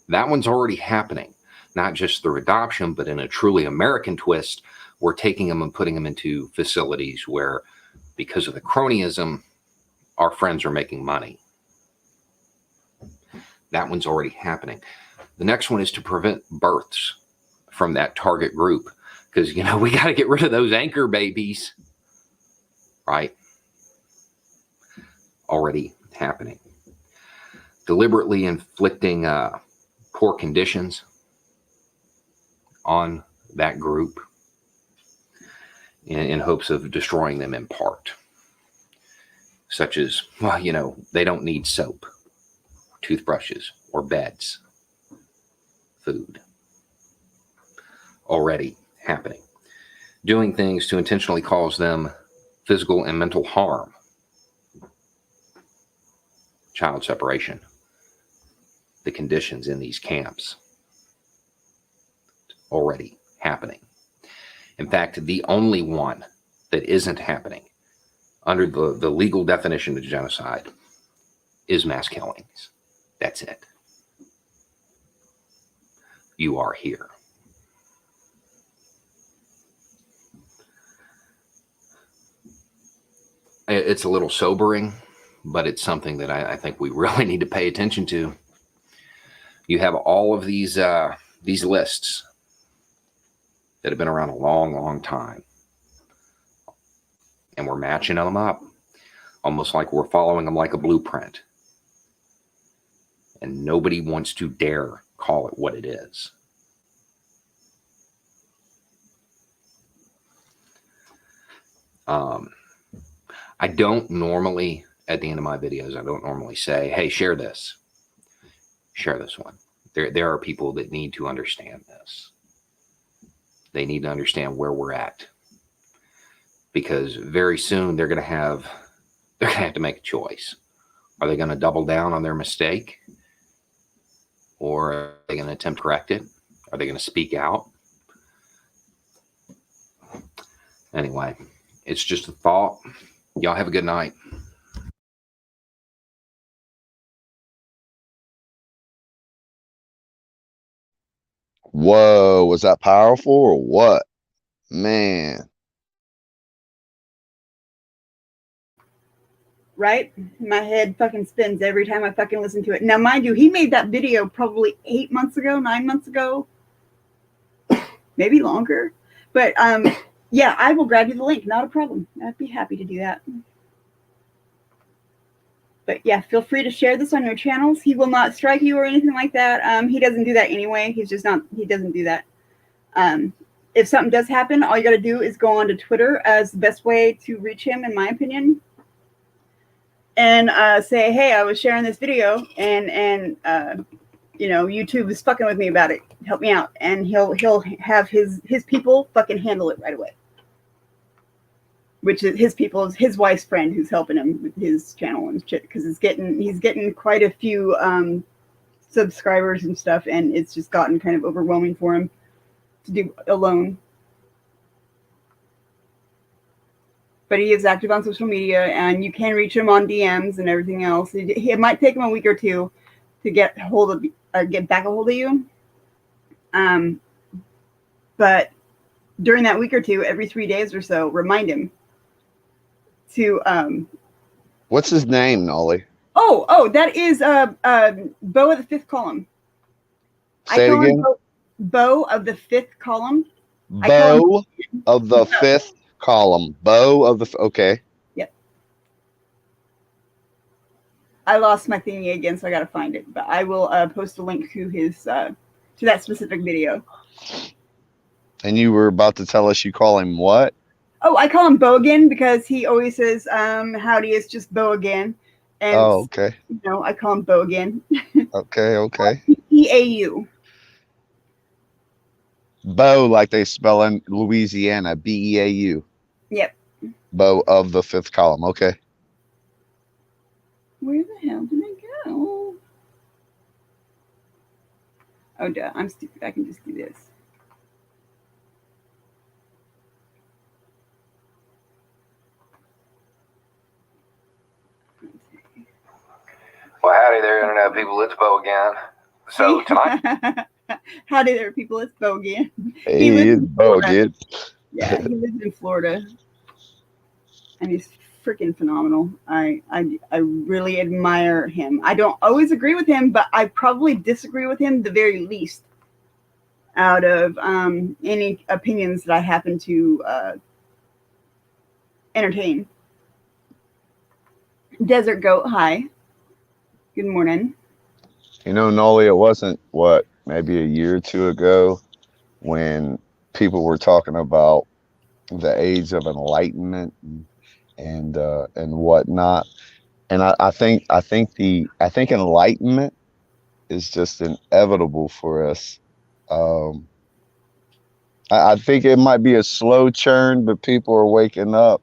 That one's already happening, not just through adoption, but in a truly American twist, we're taking them and putting them into facilities where, because of the cronyism, our friends are making money. That one's already happening. The next one is to prevent births from that target group. Because, you know, we got to get rid of those anchor babies. Right? Already happening. Deliberately inflicting poor conditions on that group in hopes of destroying them in part. Such as, well, you know, they don't need soap, toothbrushes, or beds. Food. Already happening. Doing things to intentionally cause them physical and mental harm. Child separation. The conditions in these camps. Already happening. In fact, the only one that isn't happening under the legal definition of genocide is mass killings. That's it. You are here. It's a little sobering, but it's something that I think we really need to pay attention to. You have all of these lists that have been around a long, long time. and we're matching them up, almost like we're following them like a blueprint. And nobody wants to dare call it what it is. I don't normally, at the end of my videos, I don't normally say, hey, share this one. There are people that need to understand this. They need to understand where we're at, because very soon they're going to have to make a choice. Are they going to double down on their mistake, or are they going to attempt to correct it? Are they going to speak out? Anyway, it's just a thought. Y'all have a good night. Whoa, was that powerful or what? Man. Right? My head fucking spins every time I fucking listen to it. Now, mind you, he made that video probably 8 months ago, 9 months ago, maybe longer. But yeah, I will grab you the link. Not a problem. I'd be happy to do that. But yeah, feel free to share this on your channels. He will not strike you or anything like that. He doesn't do that anyway. He doesn't do that. If something does happen, all you got to do is go on to Twitter as the best way to reach him, in my opinion. And say, hey, I was sharing this video, and you know, YouTube is fucking with me about it. Help me out. And he'll have his people fucking handle it right away. Which is his people, is his wife's friend who's helping him with his channel and shit, because he's getting quite a few subscribers and stuff, and it's just gotten kind of overwhelming for him to do alone. But he is active on social media, and you can reach him on DMs and everything else. It might take him a week or two to get back a hold of you. But during that week or two, every 3 days or so, remind him to What's his name, Nolly? Oh, that is Bo of the Fifth Column. Say it again. Bo of the Fifth Column. Bo of the Fifth Column. Bo of the okay. Yep. I lost my thingy again, so I gotta find it. But I will post a link to his to that specific video. And you were about to tell us you call him what? Oh, I call him Bo again because he always says, howdy, it's just Bo again. And okay. You know, I call him Bo again. Okay. B-E-A-U. Bo, like they spell in Louisiana, B-E-A-U. Yep. Bo of the Fifth Column. Okay. Where the hell did I go? Oh, duh. I'm stupid. I can just do this. Well, howdy there, Internet people. It's Bo again. So tonight... Howdy there, people. It's Bo again. Hey, it's Bo again. Yeah, he lives in Florida. And he's freaking phenomenal. I really admire him. I don't always agree with him, but I probably disagree with him the very least out of any opinions that I happen to entertain. Desert Goat, hi. Good morning. You know, Nolly, it wasn't, maybe a year or two ago when people were talking about the age of enlightenment and whatnot. And I think enlightenment is just inevitable for us. I think it might be a slow churn, but people are waking up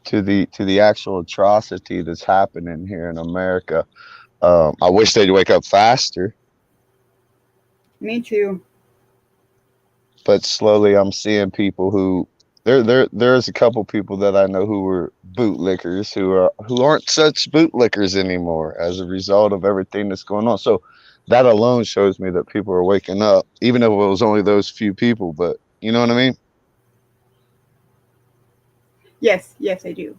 to the actual atrocity that's happening here in America. I wish they'd wake up faster. Me too. But slowly I'm seeing people who there's a couple people that I know who were bootlickers who aren't such bootlickers anymore as a result of everything that's going on. So that alone shows me that people are waking up, even if it was only those few people. But you know what I mean? Yes, I do.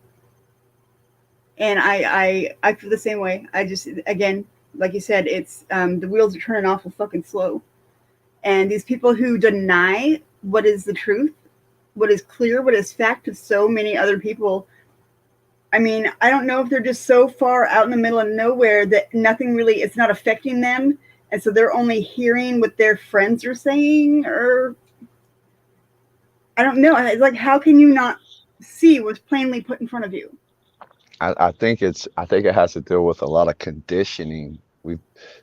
And I feel the same way. I just, again, like you said, it's the wheels are turning awful fucking slow. And these people who deny what is the truth, what is clear, what is fact to so many other people I mean, I don't know if they're just so far out in the middle of nowhere that nothing really, it's not affecting them. And so they're only hearing what their friends are saying, or I don't know. It's like, how can you not see what's plainly put in front of you? I think it has to do with a lot of conditioning.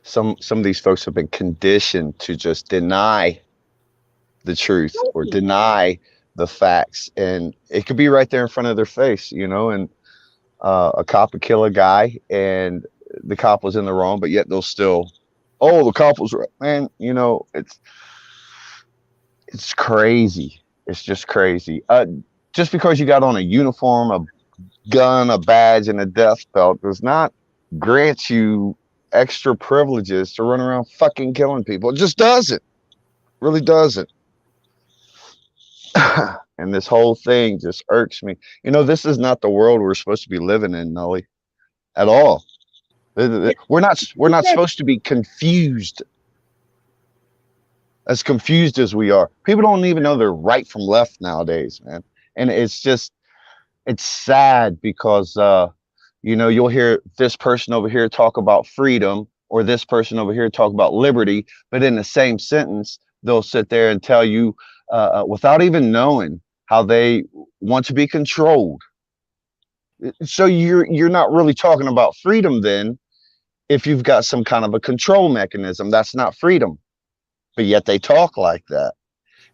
Some of these folks have been conditioned to just deny the truth or deny the facts, and it could be right there in front of their face, and a cop would kill a guy and the cop was in the wrong, but yet they'll still, oh, the cop was right. Man, it's crazy. It's just crazy. Just because you got on a uniform, a gun, a badge, and a death belt does not grant you extra privileges to run around fucking killing people. It just doesn't. Really doesn't. And this whole thing just irks me. This is not the world we're supposed to be living in, Nully, at all. We're not supposed to be confused as we are. People don't even know their right from left nowadays, man. And it's sad because you'll hear this person over here talk about freedom or this person over here talk about liberty, but in the same sentence they'll sit there and tell you without even knowing how they want to be controlled. So you're not really talking about freedom then. If you've got some kind of a control mechanism, that's not freedom. But yet they talk like that.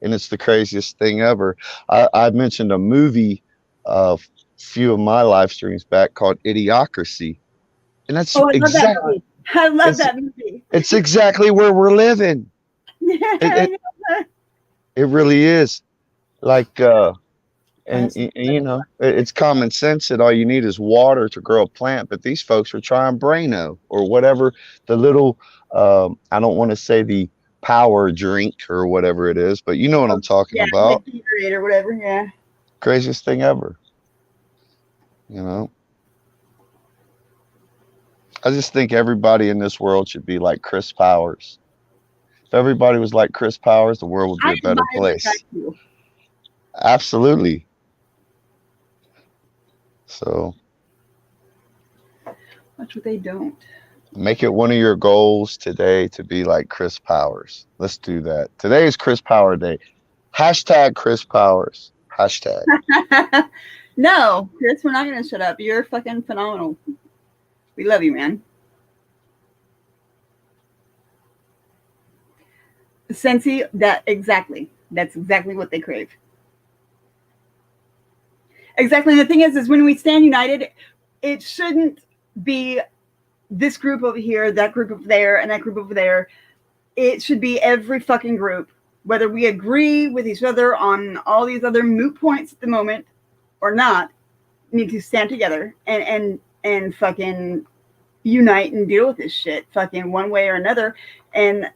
And it's the craziest thing ever. I mentioned a movie a few of my live streams back called Idiocracy. And that's exactly, I love that movie. It's exactly where we're living. It really is. Like, it's common sense that all you need is water to grow a plant, but these folks are trying Braino or whatever the little, I don't want to say the power drink or whatever it is, but you know what I'm talking about. Gatorade or whatever, yeah. Craziest thing ever. I just think everybody in this world should be like Chris Powers. If everybody was like Chris Powers, the world would be a better place. Absolutely. So that's what they don't. Make it one of your goals today to be like Chris Powers. Let's do that. Today is Chris Power Day. Hashtag Chris Powers. Hashtag. No, Chris, we're not going to shut up. You're fucking phenomenal. We love you, man. Sensi, that's exactly what they crave. Exactly. The thing is when we stand united, it shouldn't be this group over here, that group over there, and that group over there. It should be every fucking group, whether we agree with each other on all these other moot points at the moment or not, need to stand together and fucking unite and deal with this shit fucking one way or another. And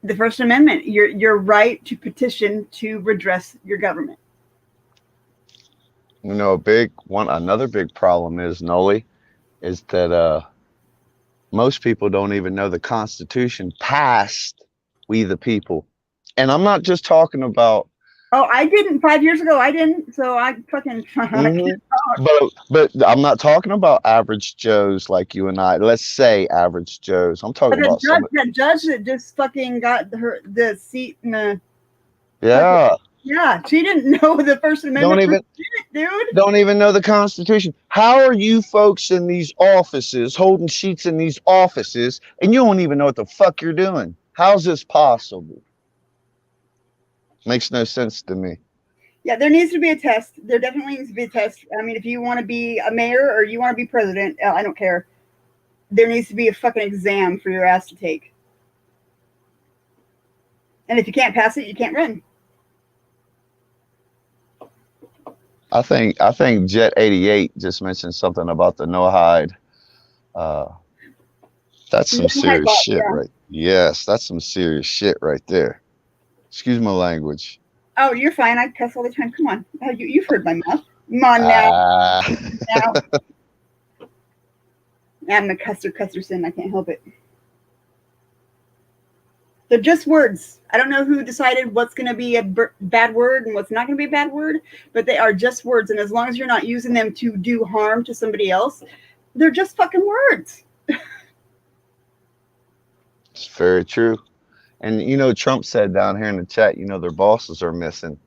the First Amendment, your right to petition to redress your government. Another big problem is, Noli, is that most people don't even know the Constitution passed we the people. And I'm not just talking about. Oh, I didn't 5 years ago. I didn't. So I fucking. But I'm not talking about average Joes like you and I. Let's say average Joes. I'm talking about that judge that just fucking got the seat in the. Yeah. Yeah, she didn't know the First Amendment. Don't even know the Constitution. How are you folks in these offices holding seats in these offices and you don't even know what the fuck you're doing? How's this possible? Makes no sense to me. Yeah, there needs to be a test. There definitely needs to be a test. I mean, if you want to be a mayor or you want to be president, I don't care. There needs to be a fucking exam for your ass to take. And if you can't pass it, you can't run. I think Jet 88 just mentioned something about the no hide. That's some serious shit, right? Yes, that's some serious shit right there. Excuse my language. Oh, you're fine. I cuss all the time. Come on. You've heard my mouth. Come on now. I'm a cusser sin. I can't help it. They're just words. I don't know who decided what's going to be a bad word and what's not going to be a bad word, but they are just words. And as long as you're not using them to do harm to somebody else, they're just fucking words. It's very true. And Trump said down here in the chat, their bosses are missing.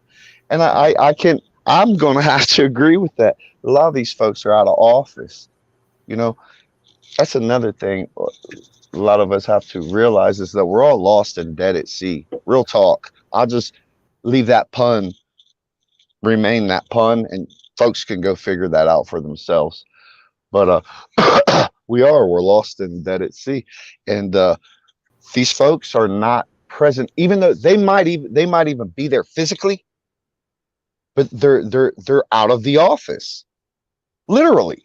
And I'm going to have to agree with that. A lot of these folks are out of office. That's another thing a lot of us have to realize is that we're all lost and dead at sea. Real talk. I'll just leave that pun, remain that pun, and folks can go figure that out for themselves. But we're lost and dead at sea. And these folks are not present, even though they might even be there physically, but they're out of the office, literally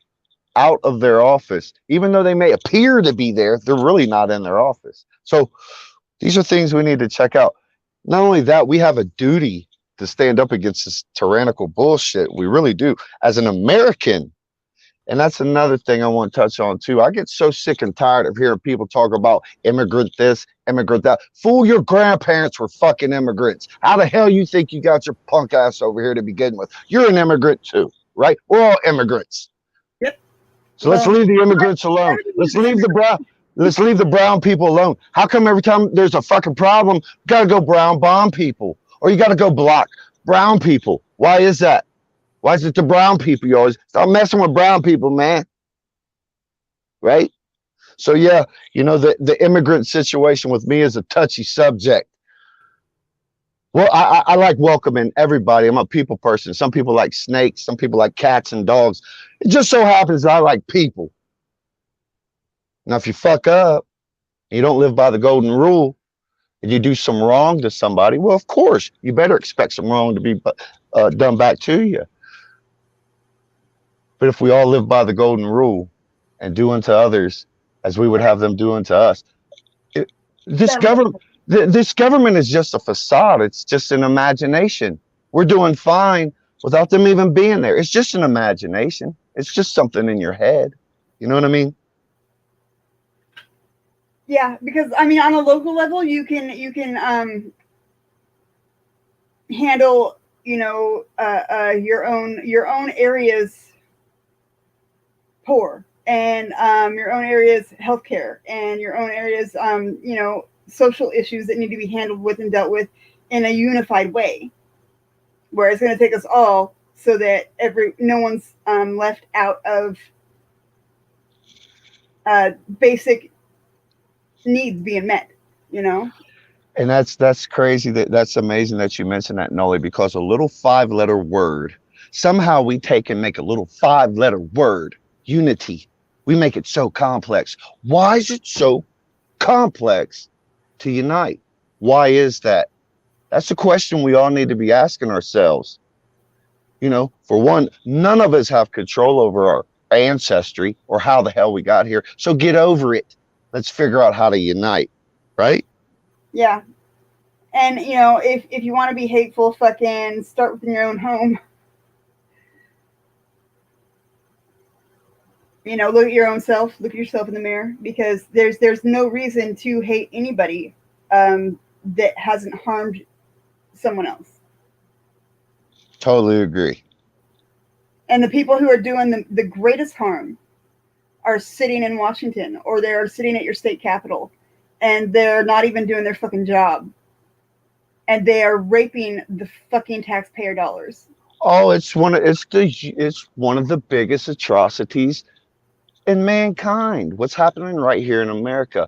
out of their office. Even though they may appear to be there, they're really not in their office. So these are things we need to check out. Not only that, we have a duty to stand up against this tyrannical bullshit. We really do, as an American. And that's another thing I want to touch on too. I get so sick and tired of hearing people talk about immigrant this, immigrant that. Fool, your grandparents were fucking immigrants. How the hell you think you got your punk ass over here to begin with? You're an immigrant too, right? We're all immigrants. Yep. So let's leave the immigrants alone. Let's leave the brown people alone. How come every time there's a fucking problem, you gotta go brown bomb people, or you gotta go block brown people? Why is that? Why is it the brown people? You always stop messing with brown people, man. Right? So yeah, the immigrant situation with me is a touchy subject. Well, I like welcoming everybody. I'm a people person. Some people like snakes. Some people like cats and dogs. It just so happens that I like people. Now, if you fuck up, and you don't live by the golden rule, and you do some wrong to somebody, well, of course, you better expect some wrong to be done back to you. But if we all live by the golden rule and do unto others as we would have them do unto us, this government is just a facade. It's just an imagination. We're doing fine without them even being there. It's just an imagination. It's just something in your head. You know what I mean? Yeah, because I mean, on a local level, you can handle your own areas poor, and your own areas healthcare, and your own areas social issues that need to be handled with and dealt with in a unified way, where it's going to take us all so that no one's left out of basic needs being met. And that's crazy. That's amazing that you mentioned that, Nolly, because a little 5-letter word, somehow we take and make a little 5-letter word, unity. We make it so complex. Why is it so complex to unite? Why is that? That's the question we all need to be asking ourselves. For one, none of us have control over our ancestry or how the hell we got here. So get over it. Let's figure out how to unite, right? Yeah. And, if you want to be hateful, fucking start within your own home. Look at your own self, look at yourself in the mirror, because there's no reason to hate anybody that hasn't harmed someone else. Totally agree. And the people who are doing the greatest harm are sitting in Washington, or they're sitting at your state capitol, and they're not even doing their fucking job. And they are raping the fucking taxpayer dollars. Oh, it's one of the biggest atrocities in mankind. What's happening right here in America?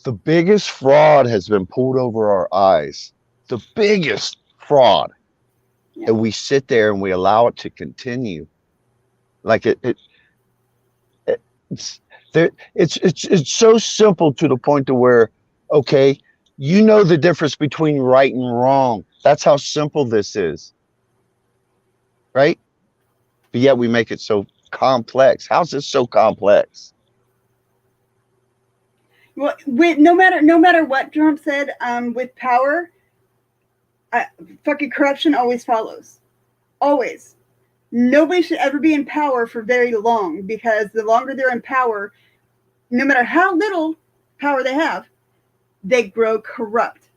The biggest fraud has been pulled over our eyes. The biggest fraud. Yeah. And we sit there and we allow it to continue. Like it's so simple to the point to where, okay, the difference between right and wrong. That's how simple this is. Right? But yet we make it so complex. How's this so complex? Well, no matter what Trump said, with power, fucking corruption always follows. Always. Nobody should ever be in power for very long, because the longer they're in power, no matter how little power they have, they grow corrupt.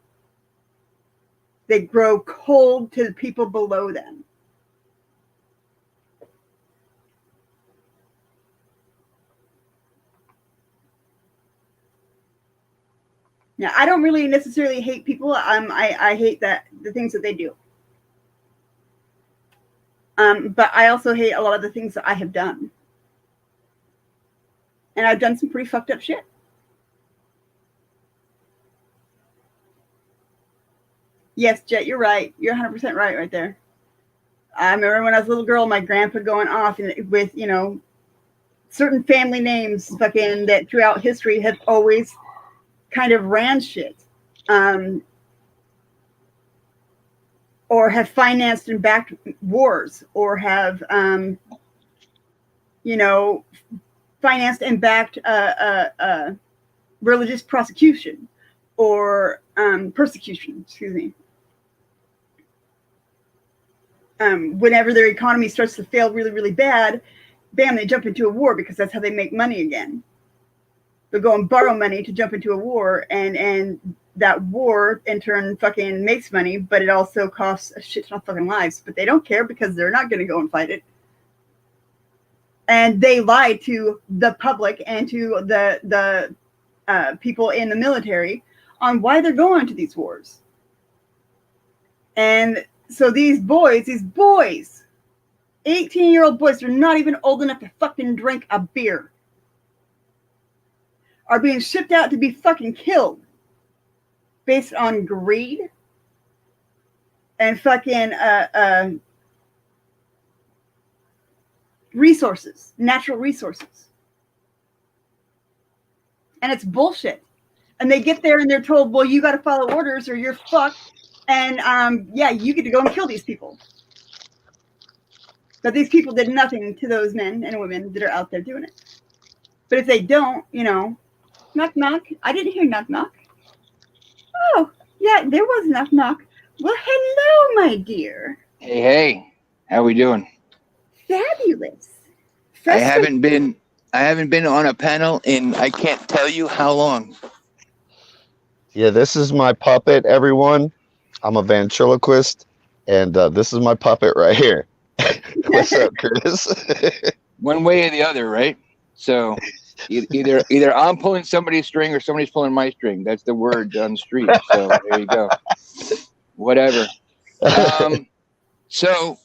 They grow cold to the people below them. Now, I don't really necessarily hate people. I hate the things that they do. But I also hate a lot of the things that I have done. And I've done some pretty fucked up shit. Yes, Jet, you're right. You're 100% right there. I remember when I was a little girl, my grandpa going off with, you know, certain family names fucking that throughout history have always kind of ran shit. Or have financed and backed wars, or have, you know, financed and backed religious prosecution or persecution, excuse me. Whenever their economy starts to fail really, really bad, bam, they jump into a war because that's how they make money again. They'll go and borrow money to jump into a war, and that war in turn fucking makes money, but it also costs a shit ton of fucking lives. But they don't care because they're not going to go and fight it. And they lie to the public and to the people in the military on why they're going to these wars. And so these boys, 18-year-old boys, they're not even old enough to fucking drink a beer, are being shipped out to be fucking killed based on greed and fucking resources, natural resources. And it's bullshit. And they get there and they're told, well, you got to follow orders or you're fucked. And yeah, you get to go and kill these people. But these people did nothing to those men and women that are out there doing it. But if they don't, you know, knock, knock. I didn't hear knock, knock. Oh, yeah, there was knock, knock. Well, hello, my dear. Hey, how we doing? Fabulous. I haven't been on a panel in I can't tell you how long. Yeah, this is my puppet, everyone. I'm a ventriloquist, and this is my puppet right here. What's up, Chris? One way or the other, right? So either I'm pulling somebody's string or somebody's pulling my string. That's the word on the street. So there you go. Whatever. So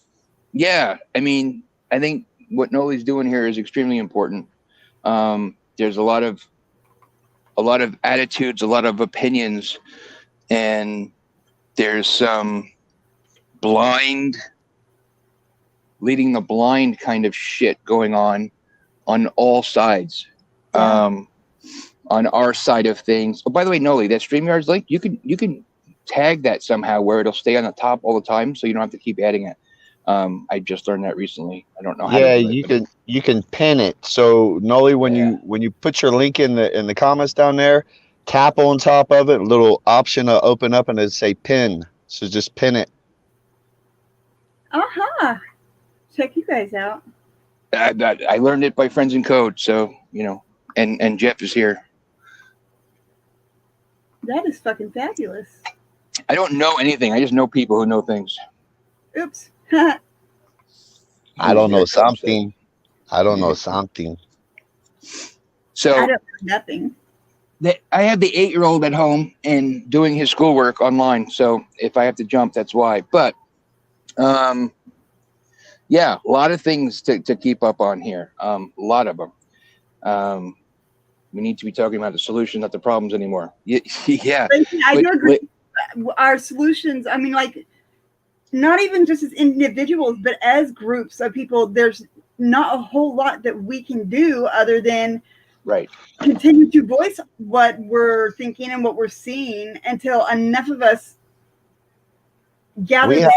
yeah, I mean, I think what Noli's doing here is extremely important. There's a lot of attitudes, a lot of opinions, and there's some leading the blind kind of shit going on all sides. On our side of things. Oh, by the way, Noli, that StreamYard's link, you can tag that somehow where it'll stay on the top all the time, so you don't have to keep adding it. I just learned that recently. I don't know how to do it. you can pin it. So Noli, when you put your link in the comments down there, tap on top of it, a little option to open up, and it'll say pin. So just pin it. Check you guys out. I learned it by Friends in Code, so you know, and Jeff is here. That is fucking fabulous. I don't know anything. I just know people who know things. Oops. I don't know something. I don't know something. So I don't know nothing. I have the 8-year-old at home and doing his schoolwork online. So if I have to jump, that's why. But yeah, a lot of things to keep up on here. A lot of them. We need to be talking about the solution, not the problems anymore. Yeah. I do agree. Our solutions, I mean, like, not even just as individuals, but as groups of people, there's not a whole lot that we can do other than continue to voice what we're thinking and what we're seeing until enough of us gather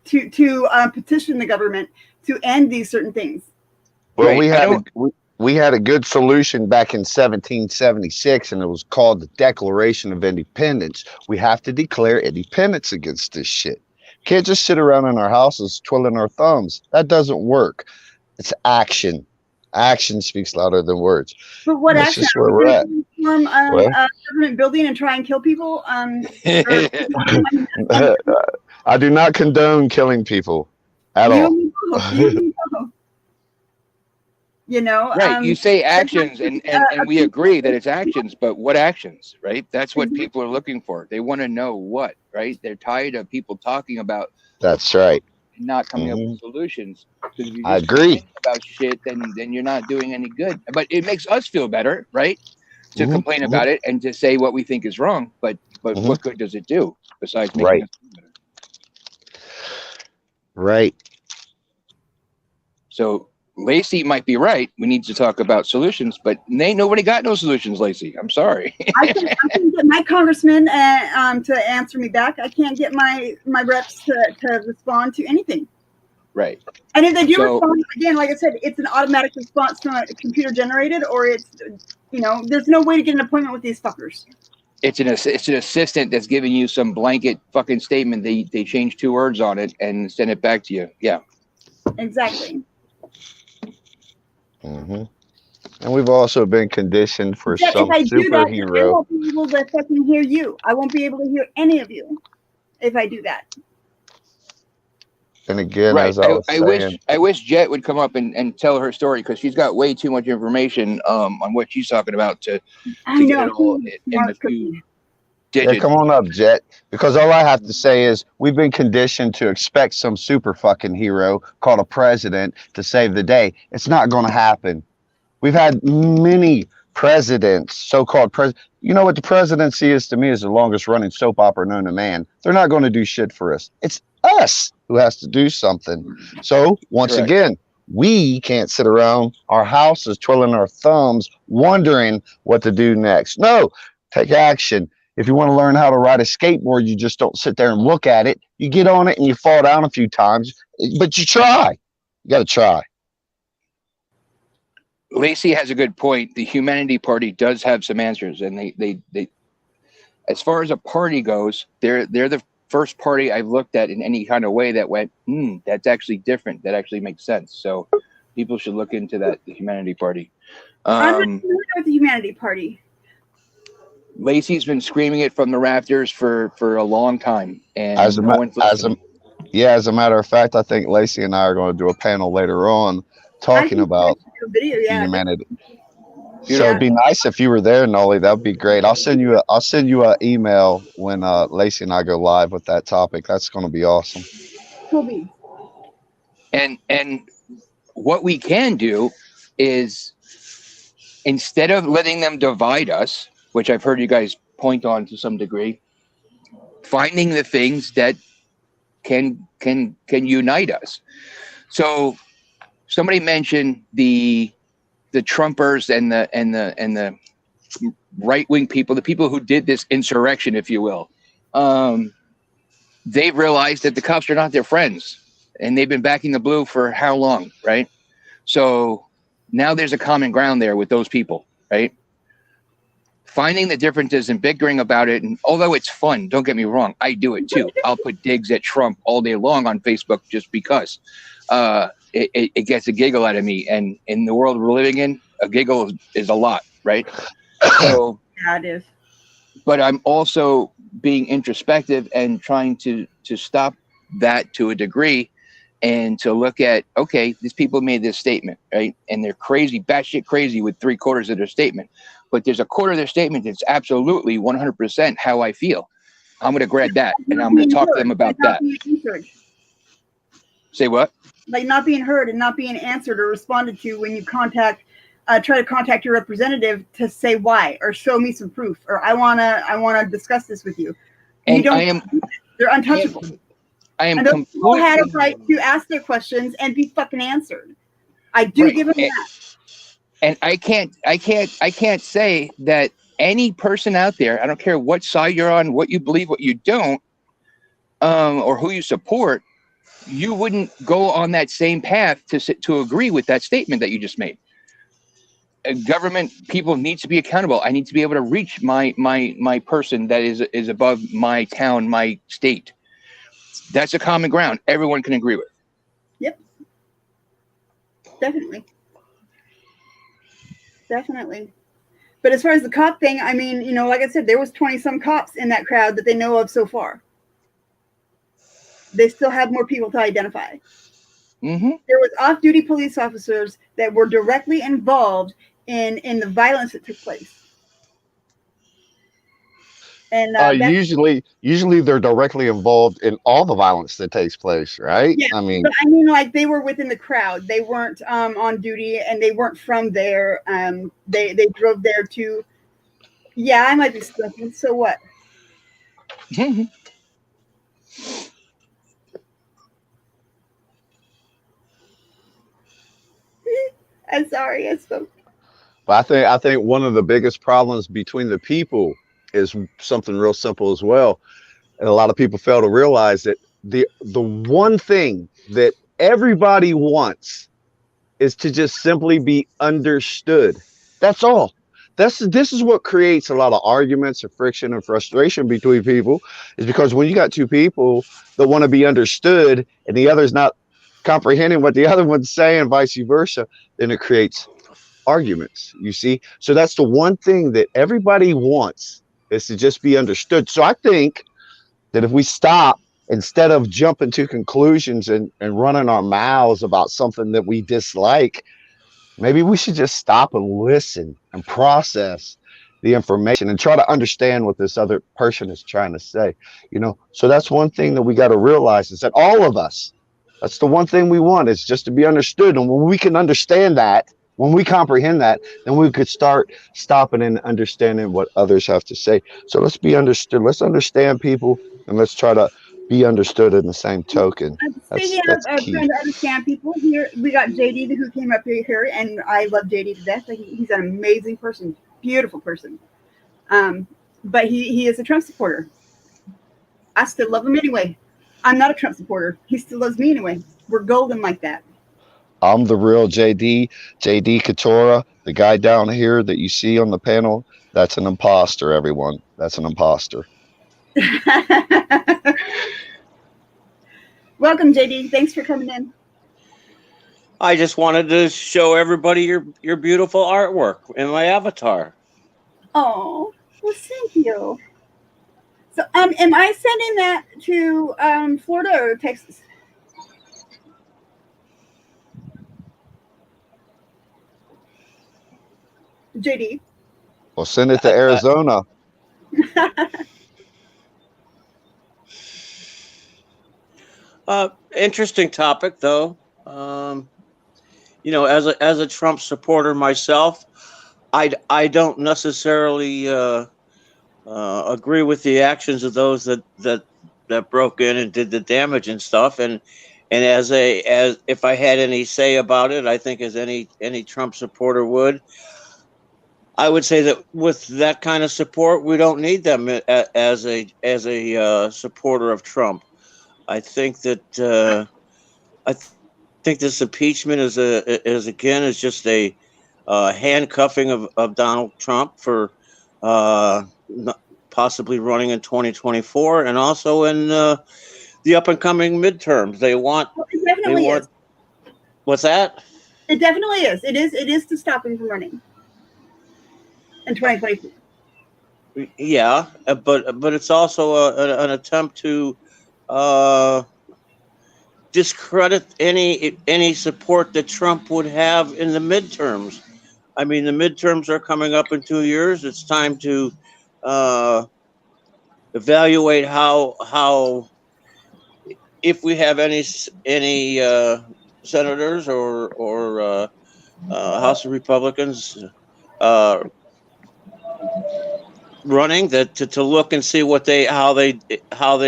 to petition the government to end these certain things. Well, we had a good solution back in 1776, and it was called the Declaration of Independence. We have to declare independence against this shit. Can't just sit around in our houses twiddling our thumbs. That doesn't work. It's action. Action speaks louder than words. But what That's action? just where we're at. Form a government building and try and kill people. I do not condone killing people at You all. and me both. You and me both. You know, Right. You say actions, and we agree that it's actions, but what actions, right? That's what people are looking for. They want to know what, right? They're tired of people talking about That's right. and not coming up Mhm. with solutions. Because if you I just agree. complain about shit, then you're not doing any good. But it makes us feel better, right? To Mhm, complain mhm, about it and to say what we think is wrong. But mhm. what good does it do besides making Right. us feel better? Right. So Lacey might be right. We need to talk about solutions, but nobody got no solutions, Lacey. I'm sorry. I can get my congressman to answer me back. I can't get my reps to respond to anything. Right. And if they do So- respond, again, like I said, it's an automatic response from a computer generated, or it's, there's no way to get an appointment with these fuckers. It's an assistant that's giving you some blanket fucking statement. They change 2 words on it and send it back to you. Yeah. Exactly. hmm And we've also been conditioned for But some if I do that, then I superhero. won't be able to fucking hear you. I won't be able to hear any of you if I do that. And again, Right. as I was saying, I wish Jet would come up and tell her story, because she's got way too much information on what she's talking about to I get know. it all in the few yeah, digits. come on up, Jet. Because all I have to say is we've been conditioned to expect some super fucking hero called a president to save the day. It's not going to happen. We've had many presidents, so-called presidents. You know what the presidency is to me is the longest running soap opera known to man. They're not going to do shit for us. It's us who has to do something. So once Correct. again, we can't sit around our houses twiddling our thumbs wondering what to do next. No, take action. If you want to learn how to ride a skateboard, you just don't sit there and look at it. You get on it and you fall down a few times, but you try. You got to try. Lacey has a good point. The Humanity Party does have some answers, and they as far as a party goes, they're the first party I've looked at in any kind of way that went, that's actually different. That actually makes sense. So people should look into that, the Humanity Party. I'm not familiar with the Humanity Party. Lacey's been screaming it from the rafters for a long time, and As a matter of fact, I think Lacey and I are going to do a panel later on talking about video, humanity. So it'd be nice if you were there, Nolly. That would be great. I'll send you an email when Lacey and I go live with that topic. That's going to be awesome. Cool beans. And what we can do is, instead of letting them divide us, which I've heard you guys point on to some degree, finding the things that can unite us. So somebody mentioned the Trumpers and the right-wing people, the people who did this insurrection, if you will. They realized that the cops are not their friends, and they've been backing the blue for how long, right? So now there's a common ground there with those people, right? Finding the differences and bickering about it, and although it's fun, don't get me wrong, I do it too. I'll put digs at Trump all day long on Facebook just because it gets a giggle out of me. And in the world we're living in, a giggle is a lot, right? So yeah, it is. But I'm also being introspective and trying to stop that to a degree, and to look at, okay, these people made this statement, right? And they're crazy, batshit crazy with 3/4 of their statement. But there's a quarter of their statement that's absolutely 100% how I feel. I'm going to grab that, and I'm going to talk to them about that. Say what? Like not being heard and not being answered or responded to when you try to contact your representative to say why, or show me some proof, or I wanna discuss this with you. And they're untouchable. And those people had a right to ask their questions and be fucking answered. I do give them that. And I can't say that any person out there, I don't care what side you're on, what you believe, what you don't, or who you support, you wouldn't go on that same path to agree with that statement that you just made. Government people need to be accountable. I need to be able to reach my person that is above my town, my state. That's a common ground everyone can agree with. Yep. Definitely. But as far as the cop thing, I mean, you know, like I said, there was 20 some cops in that crowd that they know of so far. They still have more people to identify. Mm-hmm. There was off-duty police officers that were directly involved in the violence that took place. And usually they're directly involved in all the violence that takes place, right? yeah, I mean, but I mean, like they were within the crowd. They weren't on duty, and they weren't from there. They drove there to. Yeah, I might be slipping. So what? I'm sorry, I spoke. but I think one of the biggest problems between the people is something real simple as well. And a lot of people fail to realize that the one thing that everybody wants is to just simply be understood. That's all. This is what creates a lot of arguments or friction and frustration between people, is because when you got two people that want to be understood and the other's not comprehending what the other one's saying, vice versa, then it creates arguments, you see. So that's the one thing that everybody wants, is to just be understood. So I think that if we stop, instead of jumping to conclusions and running our mouths about something that we dislike, maybe we should just stop and listen and process the information and try to understand what this other person is trying to say, you know. So that's one thing that we got to realize, is that all of us, that's the one thing we want, is just to be understood. And when we can understand that, when we comprehend that, then we could start stopping and understanding what others have to say. So let's be understood. Let's understand people, and let's try to be understood in the same token. Speaking That's of key. trying to understand people, here we got JD who came up here, and I love JD to death. He's an amazing person, beautiful person. But he is a Trump supporter. I still love him anyway. I'm not a Trump supporter. He still loves me anyway. We're golden like that. I'm the real JD Katora. The guy down here that you see on the panel, that's an imposter, everyone. That's an imposter. Welcome, JD. Thanks for coming in. I just wanted to show everybody your beautiful artwork in my avatar. Oh, well, thank you. So, am I sending that to Florida or Texas? JD. Well, send it to Arizona. Interesting topic, though. You know, as a Trump supporter myself, I don't necessarily agree with the actions of those that broke in and did the damage and stuff. And as if I had any say about it, I think as any Trump supporter would, I would say that with that kind of support, we don't need them as a supporter of Trump. I think that think this impeachment is just a handcuffing of Donald Trump for possibly running in 2024 and also in the up and coming midterms. They want. It definitely is. What's that? It definitely is. It is to stop him from running in 2024. Yeah, but it's also an attempt to discredit any support that Trump would have in the midterms. I mean, the midterms are coming up in 2 years. It's time to evaluate how if we have any senators or House of Republicans running, that to look and see how they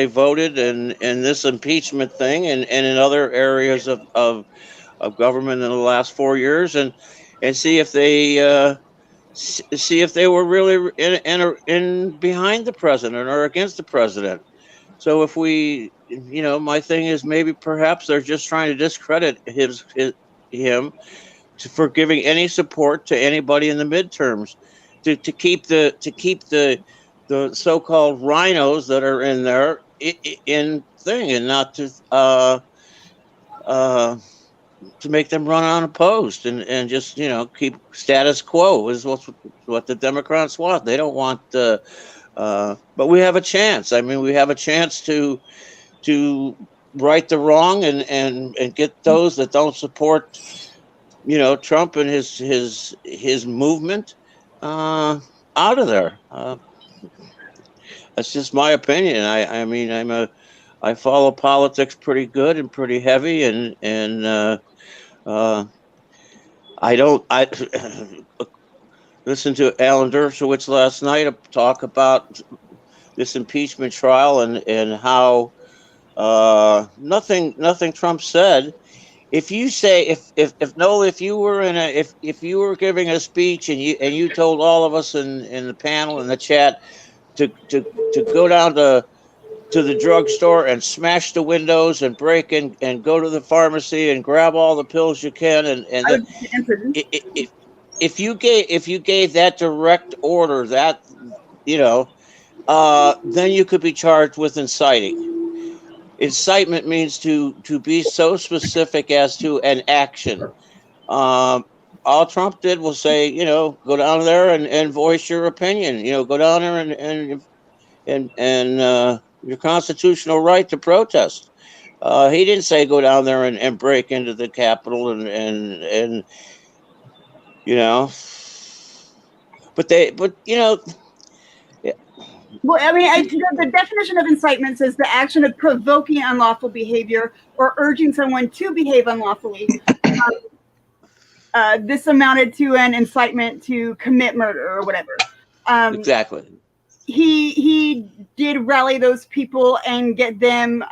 voted in this impeachment thing and in other areas of government in the last 4 years, and see if they were really in behind the president or against the president. So if we, you know, my thing is maybe perhaps they're just trying to discredit him for giving any support to anybody in the midterms, to keep the so-called rhinos that are in there in thing, and not to make them run unopposed and just keep status quo is what the Democrats want. They don't want but we have a chance. I mean, we have a chance to right the wrong and get those that don't support Trump and his movement out of there. That's just my opinion. I mean, I follow politics pretty good and pretty heavy, and I listened to Alan Dershowitz last night talk about this impeachment trial and how nothing Trump said. If you say if Noel, if you were if you were giving a speech and you told all of us in the panel in the chat to go down to the drugstore and smash the windows and break in and go to the pharmacy and grab all the pills you can if you gave that direct order, that then you could be charged with inciting. Incitement means to be so specific as to an action. All Trump did was say, go down there and voice your opinion. Go down there and your constitutional right to protest. He didn't say go down there and break into the Capitol and but Well, I mean, the definition of incitement says the action of provoking unlawful behavior or urging someone to behave unlawfully. This amounted to an incitement to commit murder or whatever. Exactly. He did rally those people and get them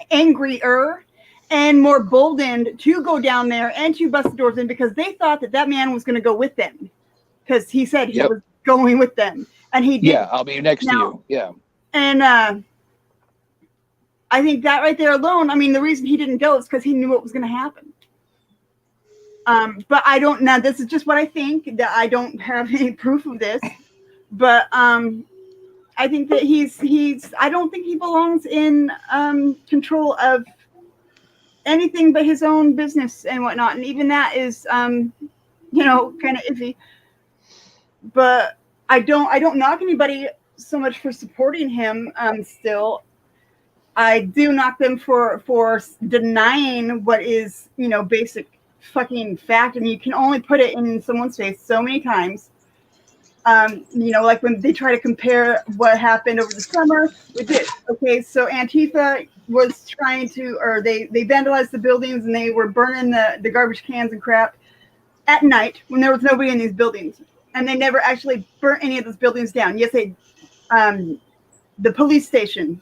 angrier and more boldened to go down there and to bust the doors in because they thought that man was going to go with them because he said he was going with them and he did. Yeah, I'll be next to you. Yeah. And I think that right there alone, I mean, the reason he didn't go is because he knew what was going to happen. But I don't know. This is just what I think. That I don't have any proof of this, but I think that he's. I don't think he belongs in control of anything but his own business and whatnot, and even that is, kind of iffy. But I don't knock anybody so much for supporting him. Still, I do knock them for denying what is basic fucking fact. I mean, you can only put it in someone's face so many times. Like when they try to compare what happened over the summer with this. Okay, so Antifa was trying to, or they vandalized the buildings and they were burning the garbage cans and crap at night when there was nobody in these buildings. And they never actually burnt any of those buildings down. Yes, they, the police station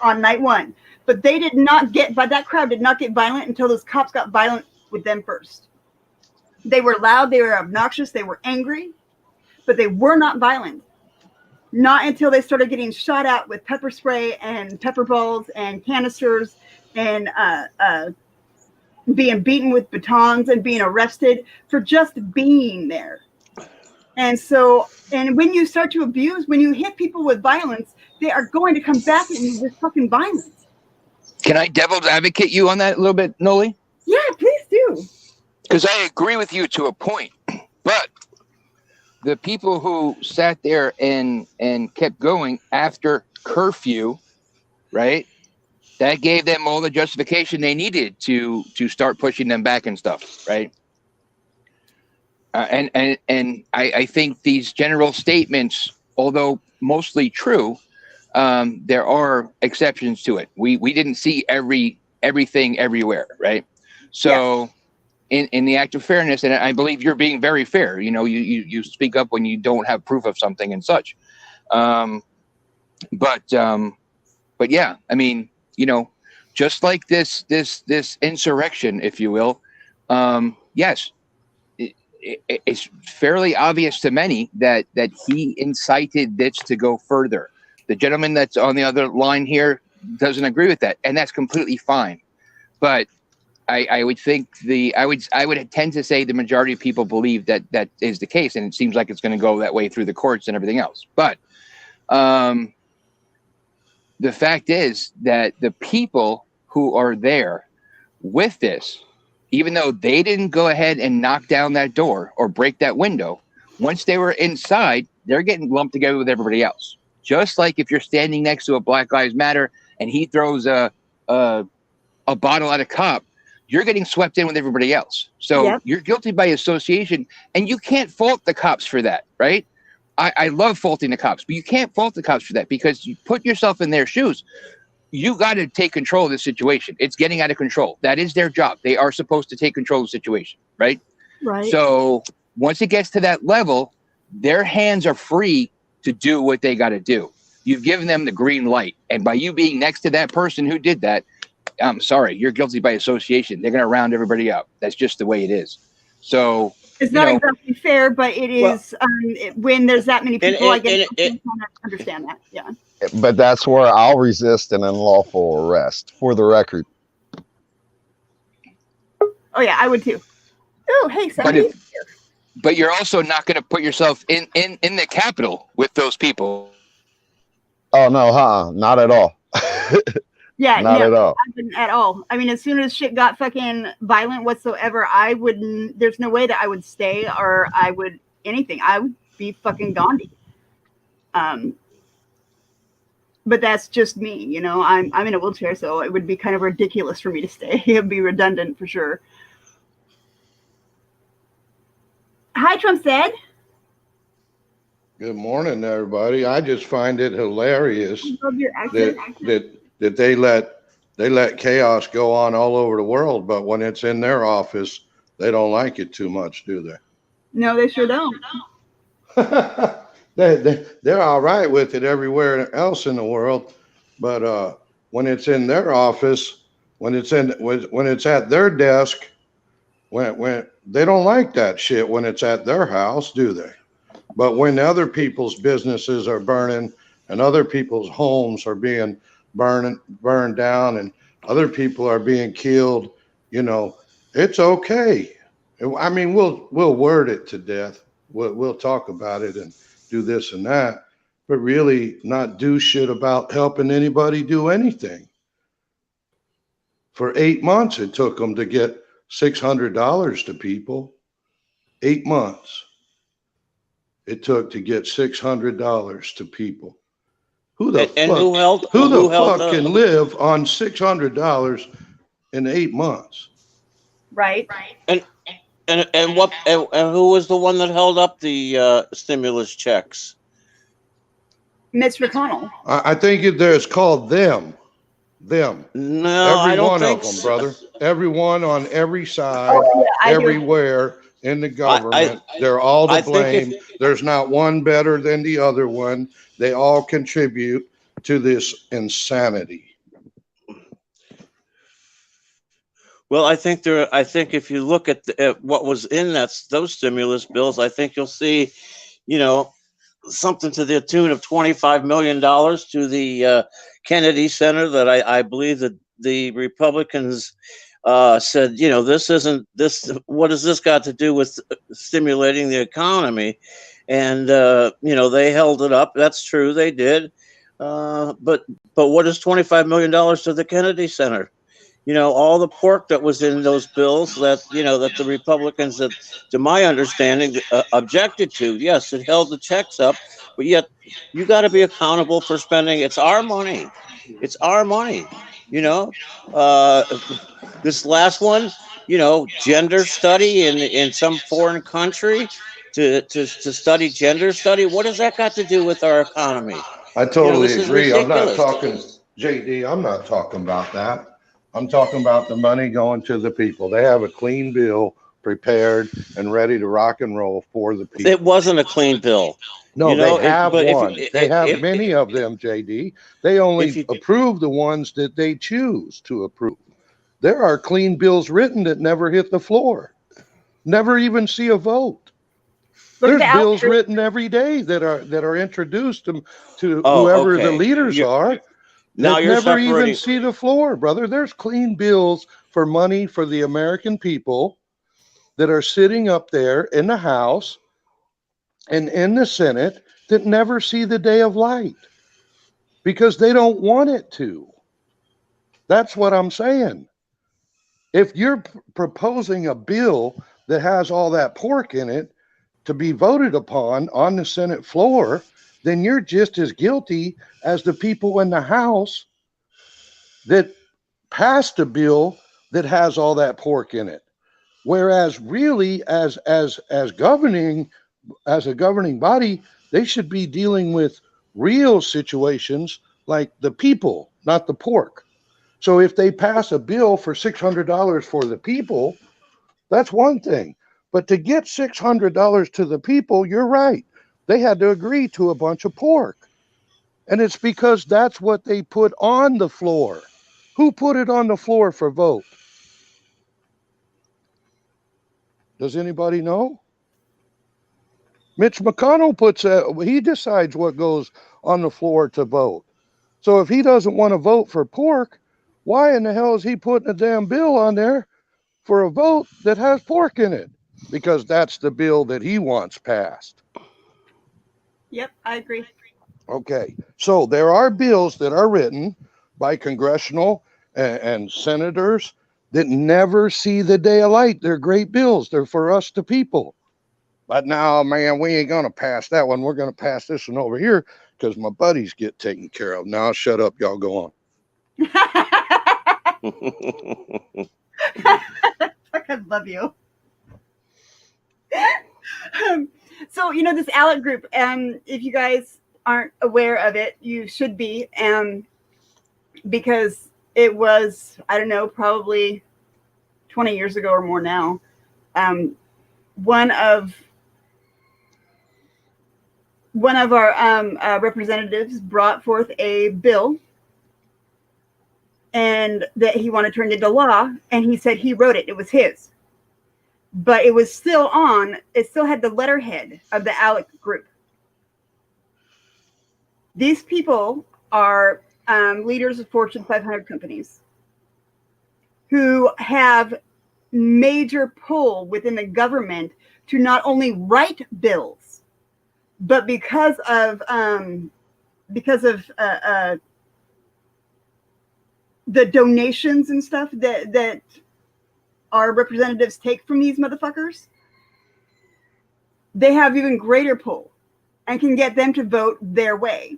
on night one. But they did not but that crowd did not get violent until those cops got violent with them first. They were loud, they were obnoxious, they were angry, but they were not violent. Not until they started getting shot at with pepper spray and pepper balls and canisters and being beaten with batons and being arrested for just being there. And so, and when you start to abuse, when you hit people with violence, they are going to come back at you with fucking violence. Can I devil's advocate you on that a little bit, Noli? Yeah, please do. Because I agree with you to a point, but the people who sat there and kept going after curfew, right? That gave them all the justification they needed to start pushing them back and stuff, right? And I think these general statements, although mostly true, there are exceptions to it. We didn't see everything everywhere, right? So in the act of fairness, and I believe you're being very fair, you speak up when you don't have proof of something and such. But yeah, I mean, just like this insurrection, if you will, yes, it's fairly obvious to many that he incited this to go further. The gentleman that's on the other line here doesn't agree with that, and that's completely fine. But I would think I would tend to say the majority of people believe that is the case, and it seems like it's going to go that way through the courts and everything else. But the fact is that the people who are there with this, even though they didn't go ahead and knock down that door or break that window, once they were inside, they're getting lumped together with everybody else. Just like if you're standing next to a Black Lives Matter and he throws a bottle at a cop, you're getting swept in with everybody else. So you're guilty by association, and you can't fault the cops for that, right? I love faulting the cops, but you can't fault the cops for that because you put yourself in their shoes. You got to take control of the situation. It's getting out of control. That is their job. They are supposed to take control of the situation, right? Right. So once it gets to that level, their hands are free to do what they got to do. You've given them the green light. And by you being next to that person who did that, I'm sorry, you're guilty by association. They're going to round everybody up. That's just the way it is. So it's not exactly fair, but it is when there's that many people, I guess I can understand that. Yeah. But that's where I'll resist an unlawful arrest, for the record. Oh yeah, I would too. Oh, hey, somebody. But you're also not going to put yourself in the Capitol with those people. Oh no, not at all. Yeah, not at all. I wouldn't at all. I mean, as soon as shit got fucking violent whatsoever, I wouldn't. There's no way that I would stay or I would anything. I would be fucking Gandhi. But that's just me, you know. I'm in a wheelchair, so it would be kind of ridiculous for me to stay. It would be redundant for sure. Hi, Trump said. Good morning, everybody. I just find it hilarious Love your accent. that they let chaos go on all over the world, but when it's in their office, they don't like it too much, do they? No, they sure don't. They're all right with it everywhere else in the world, but when it's in their office, when it's at their desk, when they don't like that shit when it's at their house, do they? But when other people's businesses are burning and other people's homes are being burned down and other people are being killed, you know, it's okay. I mean, we'll word it to death. We'll talk about it and do this and that, but really not do shit about helping anybody do anything. For 8 months, it took them to get $600 to people. 8 months it took to get $600 to people. Who the fuck can live on $600 in 8 months? Right. And who was the one that held up the stimulus checks? Mitch McConnell. I think it's called them. Them. No, every I don't one think of them, so. brother. Everyone on every side, I everywhere in the government. They're all to blame. There's not one better than the other one. They all contribute to this insanity. Well, I think if you look at what was in those stimulus bills, I think you'll see, you know, something to the tune of $25 million to the Kennedy Center that I believe that the Republicans said, you know, what has this got to do with stimulating the economy? And, you know, they held it up. That's true. They did. But what is $25 million to the Kennedy Center? You know, all the pork that was in those bills that, you know, that the Republicans, that, to my understanding, objected to. Yes, it held the checks up, but yet you got to be accountable for spending. It's our money. It's our money. You know, this last one, you know, gender study in some foreign country to study gender study. What has that got to do with our economy? I totally this agree. is I'm not ridiculous. talking, JD, I'm not talking about that. I'm talking about the money going to the people. They have a clean bill prepared and ready to rock and roll for the people. It wasn't a clean bill. No, you know, they have one. They have if, many of them, JD. They only approve the ones that they choose to approve. There are clean bills written that never hit the floor, never even see a vote. There's bills written every day that are introduced to whoever the leaders are. Now you're never even separating. see the floor, brother. There's clean bills for money for the American people that are sitting up there in the House and in the Senate that never see the day of light. because they don't want it to. That's what I'm saying. If you're proposing a bill that has all that pork in it to be voted upon on the Senate floor, then you're just as guilty as the people in the House that passed a bill that has all that pork in it. Whereas really, as a governing body, they should be dealing with real situations like the people, not the pork. So if they pass a bill for $600 for the people, that's one thing. But to get $600 to the people, you're right. They had to agree to a bunch of pork. And it's because that's what they put on the floor. Who put it on the floor for vote? Does anybody know? Mitch McConnell he decides what goes on the floor to vote. So if he doesn't want to vote for pork, why in the hell is he putting a damn bill on there for a vote that has pork in it? Because that's the bill that he wants passed. Yep, I agree. Okay, so there are bills that are written by congressional and senators that never see the day of light. They're great bills. They're for us, the people. But now, man, we ain't going to pass that one. We're going to pass this one over here because my buddies get taken care of. Now, shut up. Y'all go on. Fucking love you. So, this ALEC group, if you guys aren't aware of it, you should be, because it was, I don't know, probably 20 years ago or more now. One of our representatives brought forth a bill, and that he wanted turned into law, and he said he wrote it. It was his. But it still had the letterhead of the ALEC group. These people are leaders of Fortune 500 companies who have major pull within the government to not only write bills, but because of the donations and stuff that our representatives take from these motherfuckers, they have even greater pull and can get them to vote their way.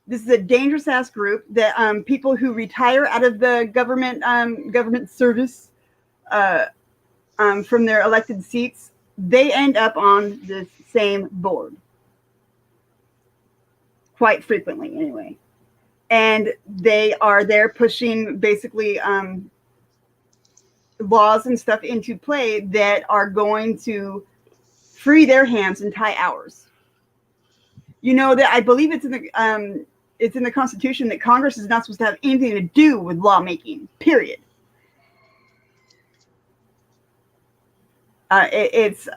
This is a dangerous ass group that people who retire out of the government service from their elected seats, they end up on the same board quite frequently anyway. And they are there pushing basically laws and stuff into play that are going to free their hands and tie ours. That I believe it's in the Constitution that Congress is not supposed to have anything to do with lawmaking, period. It's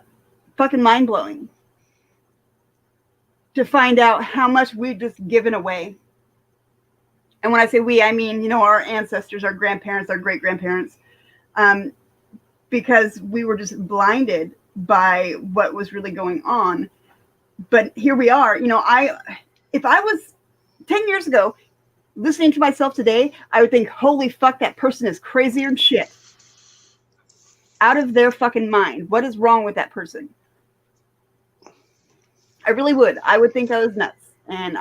fucking mind-blowing to find out how much we've just given away. And when I say we, I mean, our ancestors, our grandparents, our great-grandparents, because we were just blinded by what was really going on. But here we are. If I was 10 years ago listening to myself today, I would think, holy fuck, that person is crazier than shit. Out of their fucking mind. What is wrong with that person? I really would. I would think I was nuts. And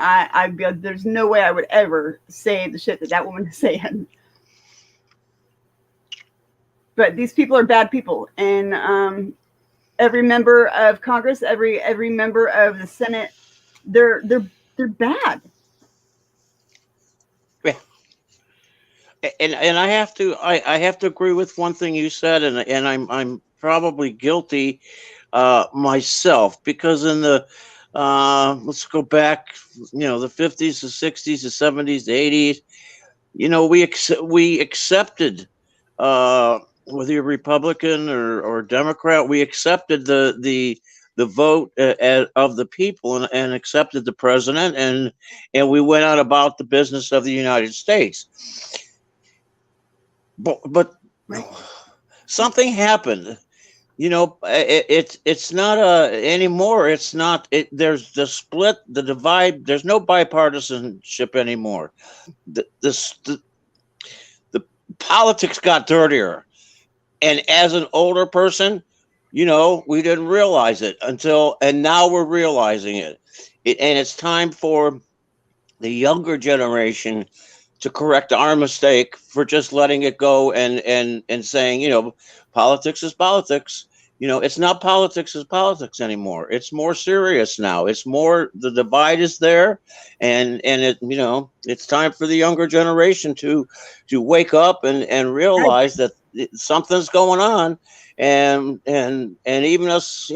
there's no way I would ever say the shit that woman is saying. But these people are bad people. And every member of Congress, every member of the Senate, they're bad. Yeah. And I have to agree with one thing you said, and I'm probably guilty myself, because in the let's go back, the 50s, the 60s, the 70s, the 80s, we accepted, whether you're Republican or Democrat, we accepted the vote of the people and accepted the president, and we went out about the business of the United States. But something happened it's not anymore. It's not. There's the split, the divide. There's no bipartisanship anymore. The politics got dirtier, and as an older person, we didn't realize it and now we're realizing it. And it's time for the younger generation to correct our mistake for just letting it go and saying, politics is politics. It's not politics is politics anymore. It's more serious now. It's more, the divide is there, and it's time for the younger generation to wake up and realize that something's going on, and even us,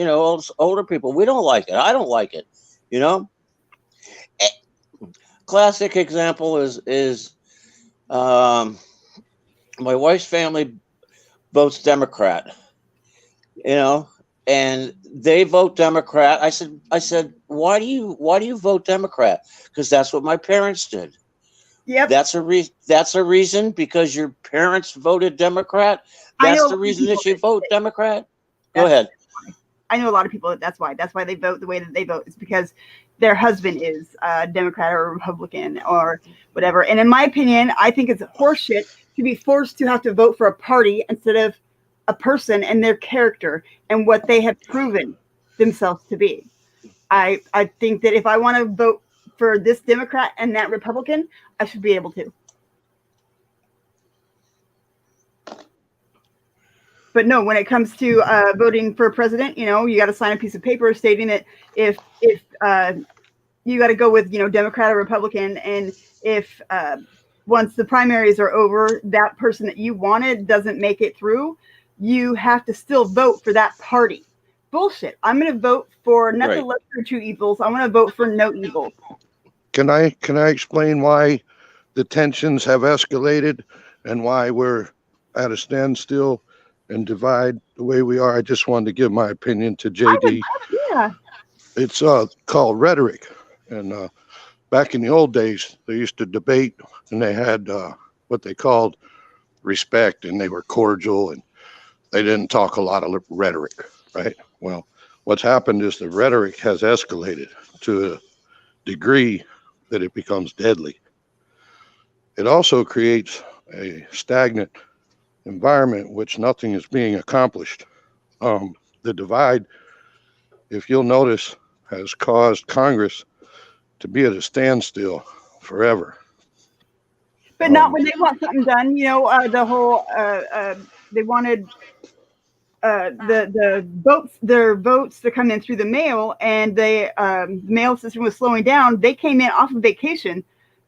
older people, we don't like it. I don't like it. Classic example is my wife's family votes Democrat, and they vote Democrat. I said, why do you vote Democrat? Because that's what my parents did. Yep. That's a reason, because your parents voted Democrat. That's the reason that you vote Democrat. Go ahead. I know a lot of people that's why they vote the way that they vote. It's because their husband is Democrat or Republican or whatever. And in my opinion, I think it's horseshit to be forced to have to vote for a party instead of a person and their character and what they have proven themselves to be. I think that if I want to vote for this Democrat and that Republican, I should be able to. But no, when it comes to voting for a president, you got to sign a piece of paper stating that if you got to go with, Democrat or Republican, and if once the primaries are over, that person that you wanted doesn't make it through, you have to still vote for that party. Bullshit. I'm going to vote for not the lesser two evils. I'm going to vote for no evil. Can I explain why the tensions have escalated and why we're at a standstill and divide the way we are? I just wanted to give my opinion to JD. Yeah. It's called rhetoric. And back in the old days, they used to debate, and they had what they called respect, and they were cordial, and they didn't talk a lot of rhetoric, right? Well, what's happened is the rhetoric has escalated to a degree that it becomes deadly. It also creates a stagnant environment which nothing is being accomplished. The divide, if you'll notice, has caused Congress to be at a standstill forever. But not when they want something done. The whole they wanted their votes to come in through the mail, and the mail system was slowing down. They came in off of vacation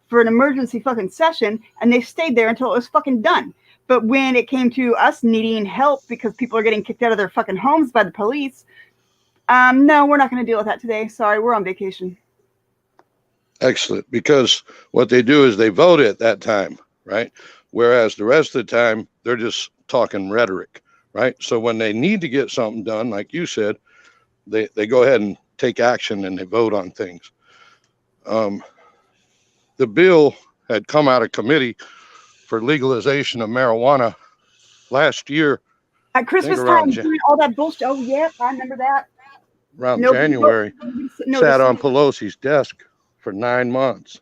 for an emergency fucking session, and they stayed there until it was fucking done. But when it came to us needing help because people are getting kicked out of their fucking homes by the police, no, we're not going to deal with that today. Sorry, we're on vacation. Excellent, because what they do is they vote at that time, right? Whereas the rest of the time, they're just talking rhetoric, right? So when they need to get something done, like you said, they go ahead and take action and they vote on things. The bill had come out of committee for legalization of marijuana last year. At Christmas time, doing all that bullshit. Oh, yeah, I remember that. Around January, sat on Pelosi's desk for 9 months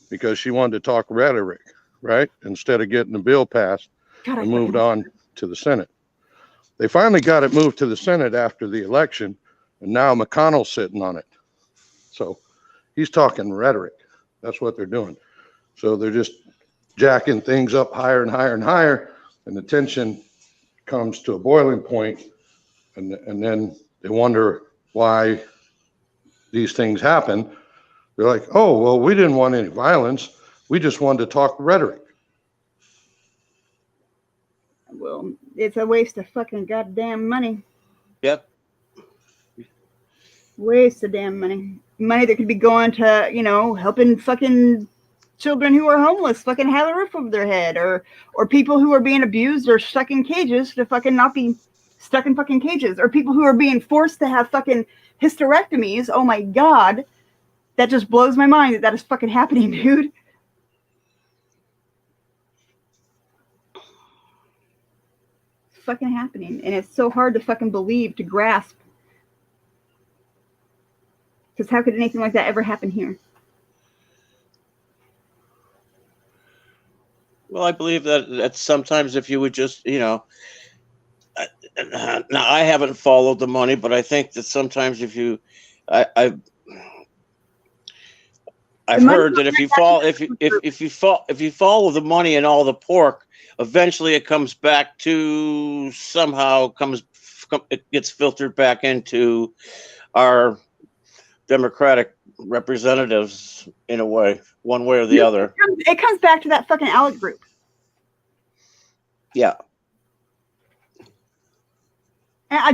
because she wanted to talk rhetoric, right? Instead of getting the bill passed and moved on to the Senate. They finally got it moved to the Senate after the election, and now McConnell's sitting on it. So he's talking rhetoric. That's what they're doing. So they're just jacking things up higher and higher and higher, and the tension comes to a boiling point, and then they wonder why these things happen. They're like, oh, well, we didn't want any violence. We just wanted to talk rhetoric. Well, it's a waste of fucking goddamn money. Yep. Waste of damn money. Money that could be going to, helping fucking children who are homeless fucking have a roof over their head, or people who are being abused or stuck in cages to fucking not be stuck in fucking cages, or people who are being forced to have fucking hysterectomies. Oh my God. That just blows my mind that is fucking happening, dude. fucking happening, and it's so hard to fucking believe, to grasp. Because how could anything like that ever happen here? Well, I believe that sometimes if you would just, now I haven't followed the money, but I think that sometimes if you, I've heard that if you follow the money and all the pork, eventually it comes back to it gets filtered back into our Democratic representatives in a way, one way or the other. It comes back to that fucking ALEC group. Yeah.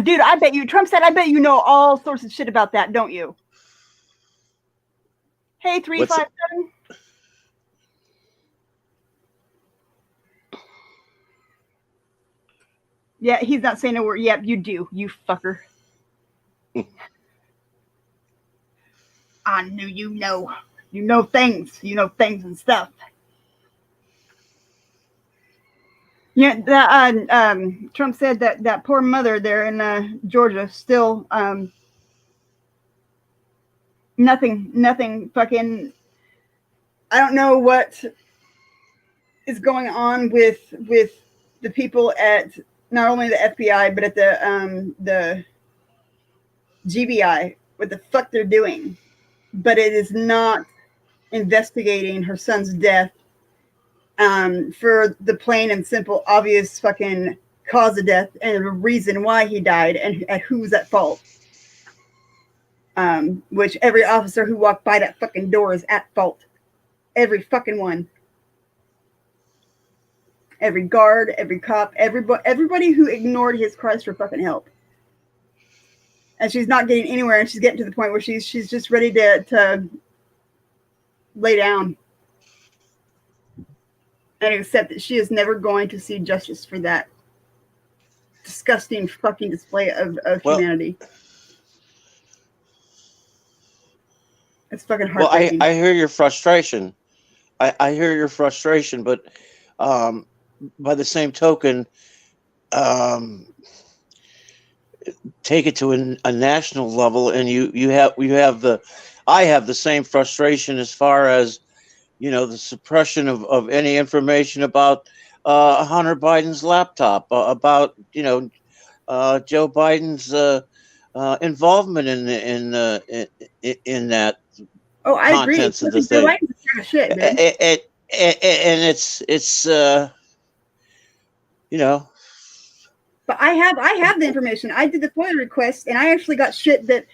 Dude, I bet you, Trump said, I bet you know all sorts of shit about that, don't you? Hey, 357. Yeah, he's not saying a word. Yep, you do, you fucker. I knew you know things. You know things and stuff. Yeah, Trump said that poor mother there in Georgia still nothing fucking. I don't know what is going on with the people at not only the FBI but at the GBI, what the fuck they're doing, but it is not investigating her son's death for the plain and simple obvious fucking cause of death and the reason why he died and who's at fault. Which every officer who walked by that fucking door is at fault. Every fucking one. Every guard, every cop, everybody who ignored his cries for fucking help. And she's not getting anywhere, and she's getting to the point where she's just ready to lay down and accept that she is never going to see justice for that disgusting fucking display of humanity. It's fucking heartbreaking. Well, I hear your frustration. I hear your frustration, but by the same token, take it to a national level, and I have the same frustration as far as the suppression of any information about Hunter Biden's laptop, about Joe Biden's involvement in that. Oh, I agree. Contents of the Joe thing. Biden's a piece of shit, man. And it's But I have the information. I did the FOIA request, and I actually got shit that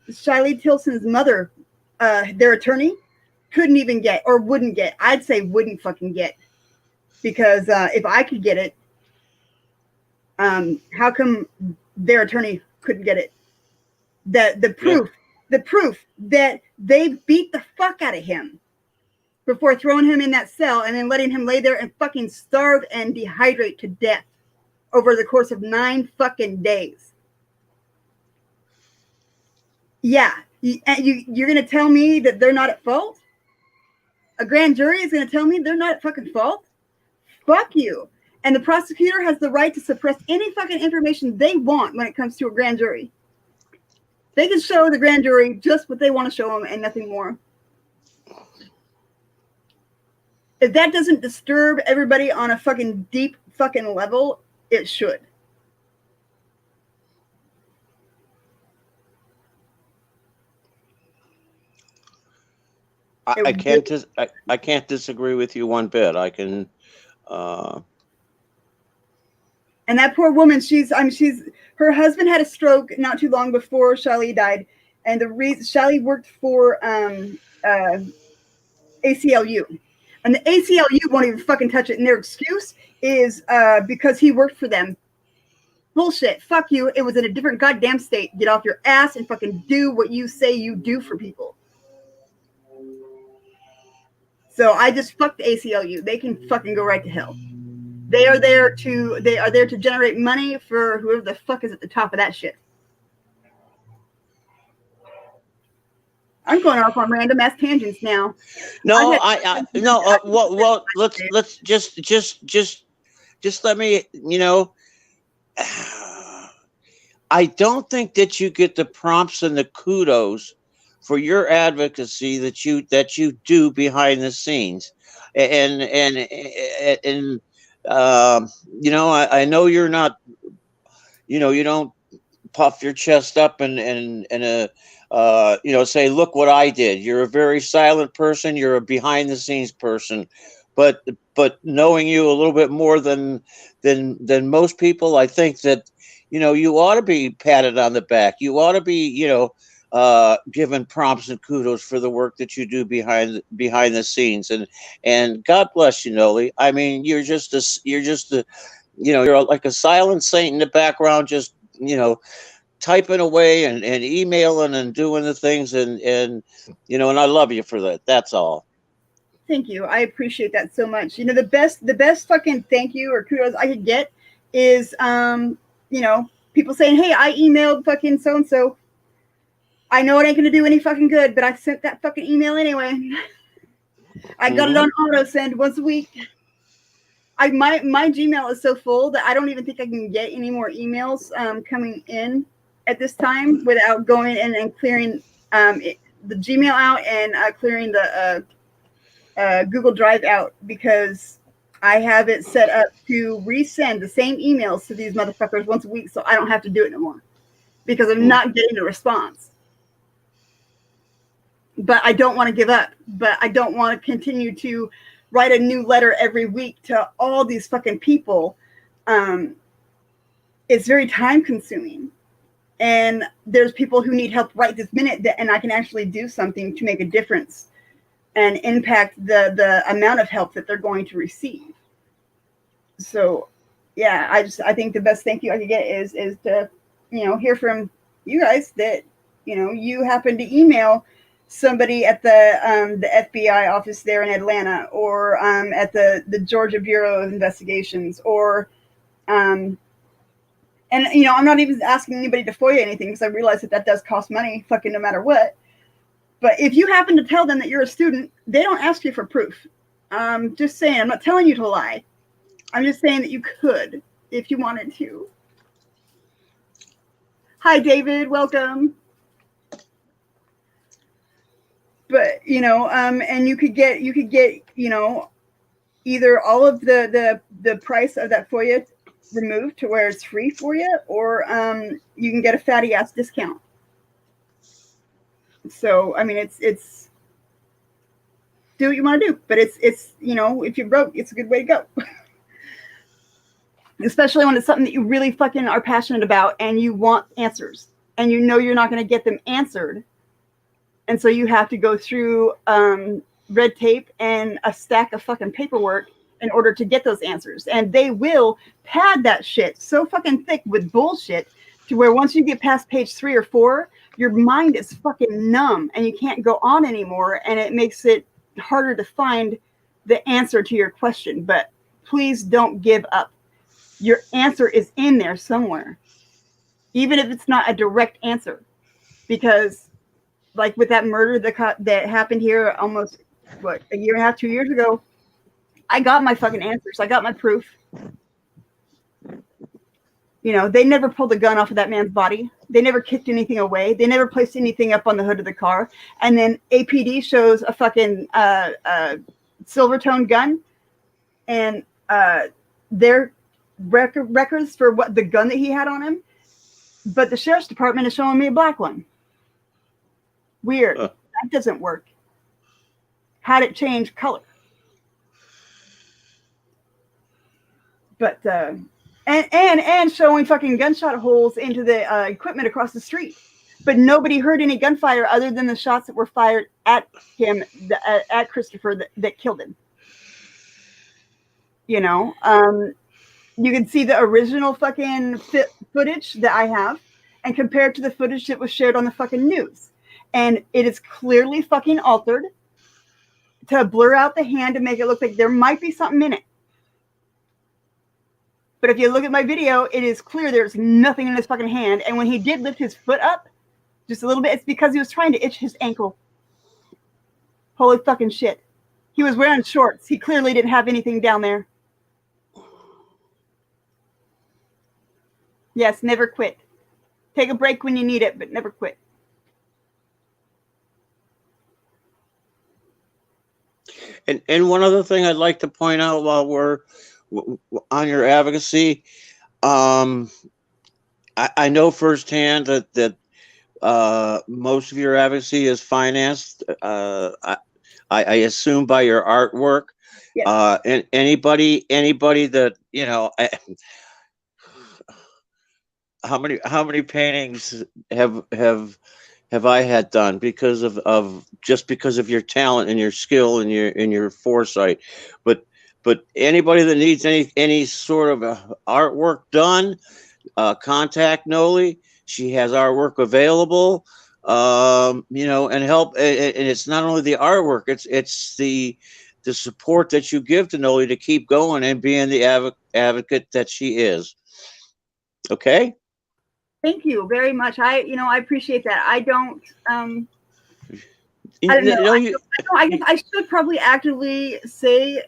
Shiley Tilson's mother, their attorney, couldn't even get or wouldn't get. I'd say wouldn't fucking get, because if I could get it, how come their attorney couldn't get it? The proof that they beat the fuck out of him before throwing him in that cell and then letting him lay there and fucking starve and dehydrate to death over the course of 9 fucking days. Yeah, you're going to tell me that they're not at fault? A grand jury is going to tell me they're not at fucking fault? Fuck you. And the prosecutor has the right to suppress any fucking information they want when it comes to a grand jury. They can show the grand jury just what they want to show them and nothing more. If that doesn't disturb everybody on a fucking deep fucking level, it should. I can't disagree with you one bit. I can. And that poor woman, her husband had a stroke not too long before Shiley died, and the reason Shiley worked for ACLU, and the ACLU won't even fucking touch it, and their excuse is because he worked for them. Bullshit. Fuck you. It was in a different goddamn state. Get off your ass and fucking do what you say you do for people. So I just fucked the ACLU. They can fucking go right to hell. They are there to generate money for whoever the fuck is at the top of that shit. I'm going off on random ass tangents now. No, well, let's just let me, I don't think that you get the prompts and the kudos for your advocacy that you do behind the scenes, and you know, I know you're not, you know, you don't puff your chest up and you know, say, look what I did. You're a very silent person. You're a behind the scenes person, but knowing you a little bit more than most people, I think that, you know, you ought to be patted on the back. You ought to be, you know, given prompts and kudos for the work that you do behind the scenes. And God bless you, Noli. I mean, you're just a, you know, you're like a silent saint in the background, just, you know, typing away and emailing and doing the things, and you know, and I love you for that. That's all. Thank you. I appreciate that so much. You know, the best fucking thank you or kudos I could get is you know, people saying, hey, I emailed fucking so and so. I know it ain't gonna do any fucking good, but I sent that fucking email anyway. I got it on auto send once a week. My Gmail is so full that I don't even think I can get any more emails coming in at this time without going in and clearing the Gmail out and clearing the Google Drive out, because I have it set up to resend the same emails to these motherfuckers once a week, so I don't have to do it no more because I'm not getting a response. But I don't want to give up. But I don't want to continue to write a new letter every week to all these fucking people. It's very time consuming. And there's people who need help right this minute, and I can actually do something to make a difference and impact the amount of help that they're going to receive. So, yeah, I think the best thank you I could get is to, you know, hear from you guys that, you know, you happen to email somebody at the FBI office there in Atlanta, or at the Georgia Bureau of Investigations, or and you know, I'm not even asking anybody to FOIA anything, because I realize that does cost money, fucking no matter what. But if you happen to tell them that you're a student, they don't ask you for proof. Just saying, I'm not telling you to lie. I'm just saying that you could if you wanted to. Hi, David. Welcome. But, you know, and you could get, you know, either all of the price of that FOIA removed to where it's free for you, or you can get a fatty ass discount. So, I mean, it's do what you want to do, but it's, you know, if you're broke, it's a good way to go. Especially when it's something that you really fucking are passionate about and you want answers, and you know you're not going to get them answered. And so you have to go through red tape and a stack of fucking paperwork in order to get those answers. And they will pad that shit so fucking thick with bullshit to where once you get past page 3 or 4, your mind is fucking numb and you can't go on anymore. And it makes it harder to find the answer to your question. But please don't give up. Your answer is in there somewhere, even if it's not a direct answer. Because like with that murder that happened here almost, what, a year and a half, 2 years ago, I got my fucking answers. I got my proof. You know, they never pulled a gun off of that man's body. They never kicked anything away. They never placed anything up on the hood of the car. And then APD shows a fucking silver-toned gun, and their records for what the gun that he had on him. But the sheriff's department is showing me a black one. Weird. That doesn't work. Had it change color. But and showing fucking gunshot holes into the equipment across the street, but nobody heard any gunfire other than the shots that were fired at him, at Christopher, that killed him. You know, you can see the original fucking footage that I have, and compared to the footage that was shared on the fucking news, and it is clearly fucking altered to blur out the hand to make it look like there might be something in it. But if you look at my video, it is clear there's nothing in his fucking hand. And when he did lift his foot up just a little bit, it's because he was trying to itch his ankle. Holy fucking shit. He was wearing shorts. He clearly didn't have anything down there. Yes, never quit. Take a break when you need it, but never quit. And one other thing I'd like to point out while we're on your advocacy, I know firsthand that most of your advocacy is financed. I assume by your artwork. Yes. And anybody that how many paintings have I had done because of just because of your talent and your skill and your foresight, but anybody that needs any sort of artwork done, contact Noli. She has artwork available, and help. And it's not only the artwork; it's the support that you give to Noli to keep going and being the advocate that she is. Okay. Thank you very much. I appreciate that. I don't know. No, I guess I should probably actively say,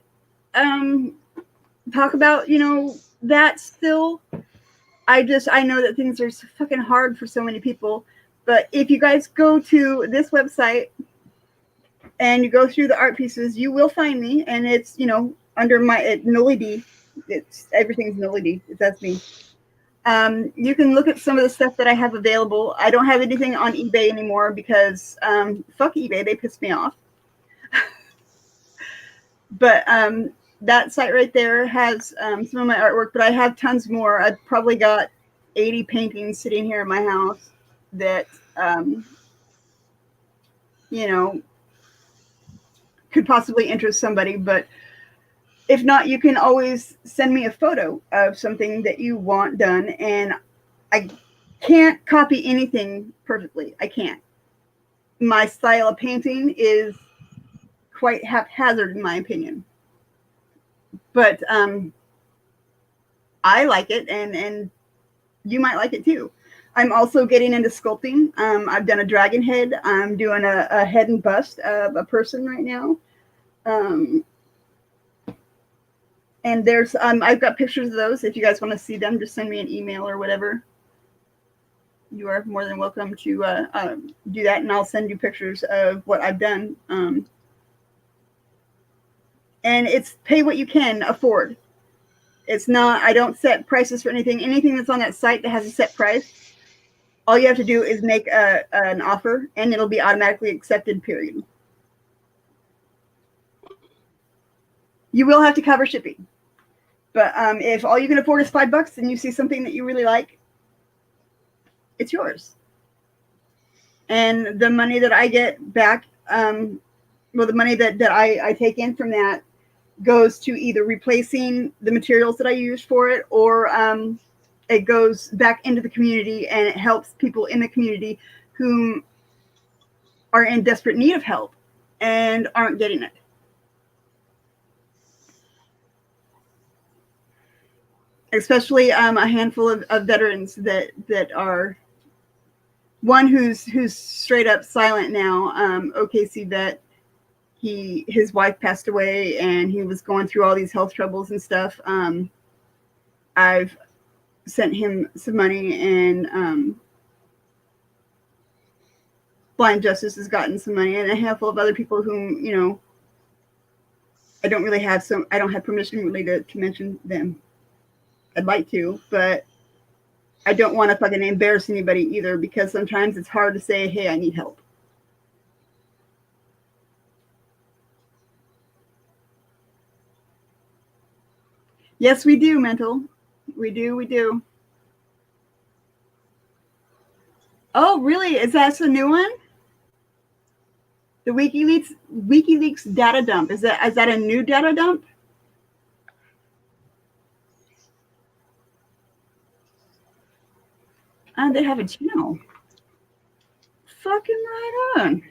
talk about, that still. I know that things are so fucking hard for so many people. But if you guys go to this website and you go through the art pieces, you will find me. And it's, under my Noli D. Everything's Noli D. That's me. You can look at some of the stuff that I have available. I don't have anything on eBay anymore because fuck eBay, they piss me off. But that site right there has some of my artwork, but I have tons more. I've probably got 80 paintings sitting here in my house that, could possibly interest somebody. But if not, you can always send me a photo of something that you want done. And I can't copy anything perfectly. I can't. My style of painting is quite haphazard, in my opinion. But I like it, and you might like it too. I'm also getting into sculpting. I've done a dragon head. I'm doing a head and bust of a person right now. And there's I've got pictures of those. If you guys want to see them, just send me an email or whatever. You are more than welcome to do that, and I'll send you pictures of what I've done. And it's pay what you can afford. It's not, I don't set prices for anything. Anything that's on that site that has a set price, all you have to do is make an offer, and it'll be automatically accepted, period. You will have to cover shipping. But if all you can afford is $5 and you see something that you really like, it's yours. And the money that I get back, the money that I take in from that goes to either replacing the materials that I use for it, or it goes back into the community, and it helps people in the community who are in desperate need of help and aren't getting it. Especially a handful of veterans that are, one who's straight up silent now. OKC vet. His wife passed away, and he was going through all these health troubles and stuff. I've sent him some money, and Blind Justice has gotten some money, and a handful of other people whom, I don't have permission really to mention them. I'd like to, but I don't want to fucking embarrass anybody either, because sometimes it's hard to say, hey, I need help. Yes, we do, Mental. We do. Oh, really? Is that a new one? The WikiLeaks data dump. Is that a new data dump? They have a channel. Fucking right on.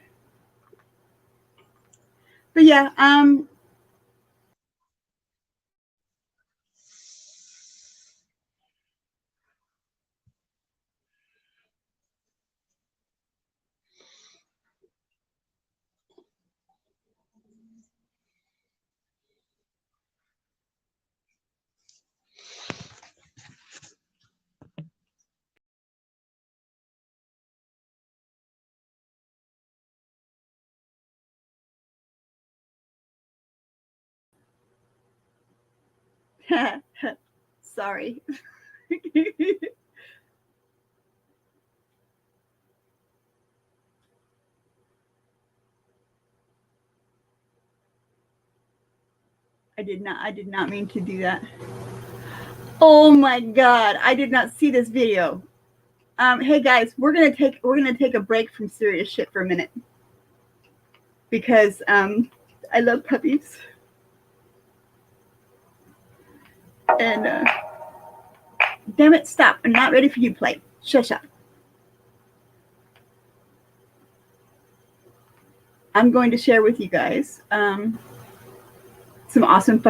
But yeah, Sorry. I did not mean to do that. Oh my god, I did not see this video. Hey guys, we're gonna take a break from serious shit for a minute. Because I love puppies. And damn it, stop. I'm not ready for you to play. Shush up. I'm going to share with you guys some awesome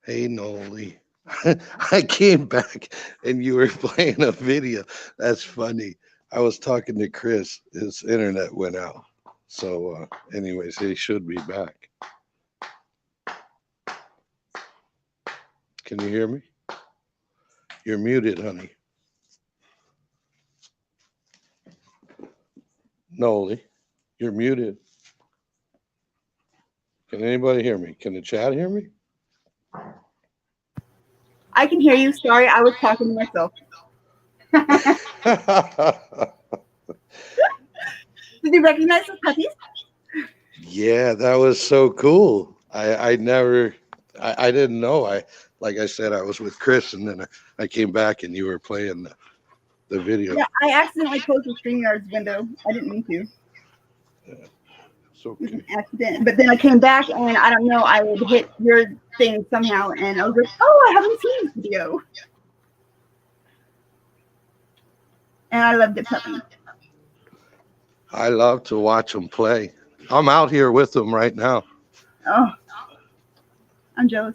Hey, Noli. I came back and you were playing a video. That's funny. I was talking to Chris. His internet went out. So, anyways, he should be back. Can you hear me? You're muted, honey. Noli, you're muted. Can anybody hear me? Can the chat hear me? I can hear you. Sorry, I was talking to myself. Did you recognize the puppies? Yeah, that was so cool. I didn't know. like I said, I was with Chris, and then I came back and you were playing the video. Yeah, I accidentally closed the StreamYard's window. I didn't mean to. It's okay. It was an accident. But then I came back, and I don't know, I would hit your thing somehow, and I was like, oh, I haven't seen this video. And I loved it, puppy. I love to watch them play. I'm out here with them right now. Oh, I'm jealous.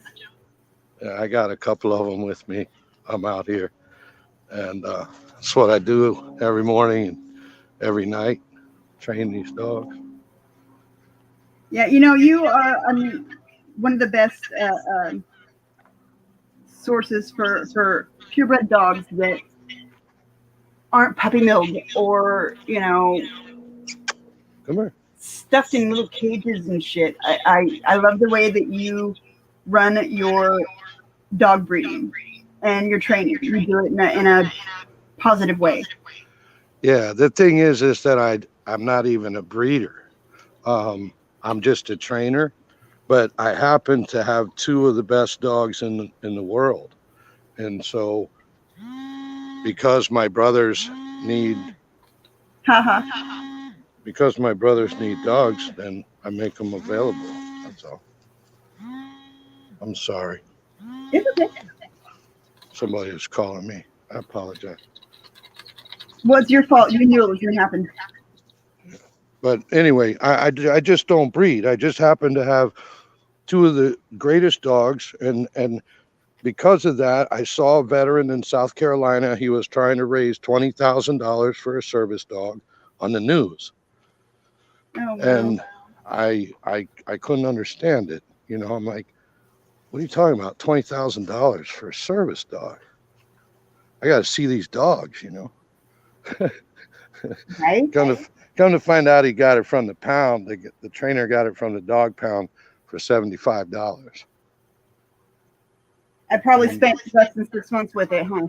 Yeah, I got a couple of them with me. I'm out here, and that's what I do every morning and every night, train these dogs. Yeah, you know, you are one of the best sources for purebred dogs that aren't puppy milled or, you know, Come here. stuffed in little cages and shit. I love the way that you run your dog breeding and your training. You do it in a positive way. Yeah, the thing is that I'm not even a breeder. I'm just a trainer, but I happen to have two of the best dogs in the world, and so because my brothers need dogs, then I make them available. That's all. I'm sorry. It's okay. Somebody was calling me. I apologize. Well, it's your fault. You knew it was going to happen. But anyway, I just don't breed. I just happen to have two of the greatest dogs, and because of that, I saw a veteran in South Carolina. He was trying to raise $20,000 for a service dog on the news. Oh, wow. And I couldn't understand it. You know, I'm like, what are you talking about? $20,000 for a service dog? I got to see these dogs, you know. Right. Come to find out, he got it from the pound. The trainer got it from the dog pound for $75. I probably spent less than 6 months with it, huh?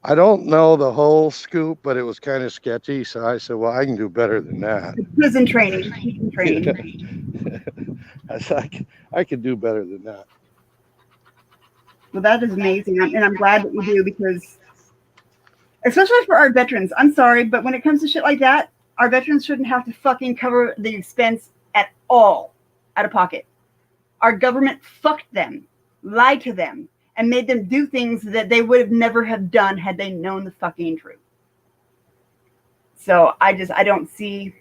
I don't know the whole scoop, but it was kind of sketchy. So I said, well, I can do better than that. Prison training. Prison training. I said, I could do better than that. Well, that is amazing. And I'm glad that you do, because especially for our veterans, I'm sorry, but when it comes to shit like that, our veterans shouldn't have to fucking cover the expense at all out of pocket. Our government fucked them, lied to them, and made them do things that they would have never have done had they known the fucking truth. So I don't see.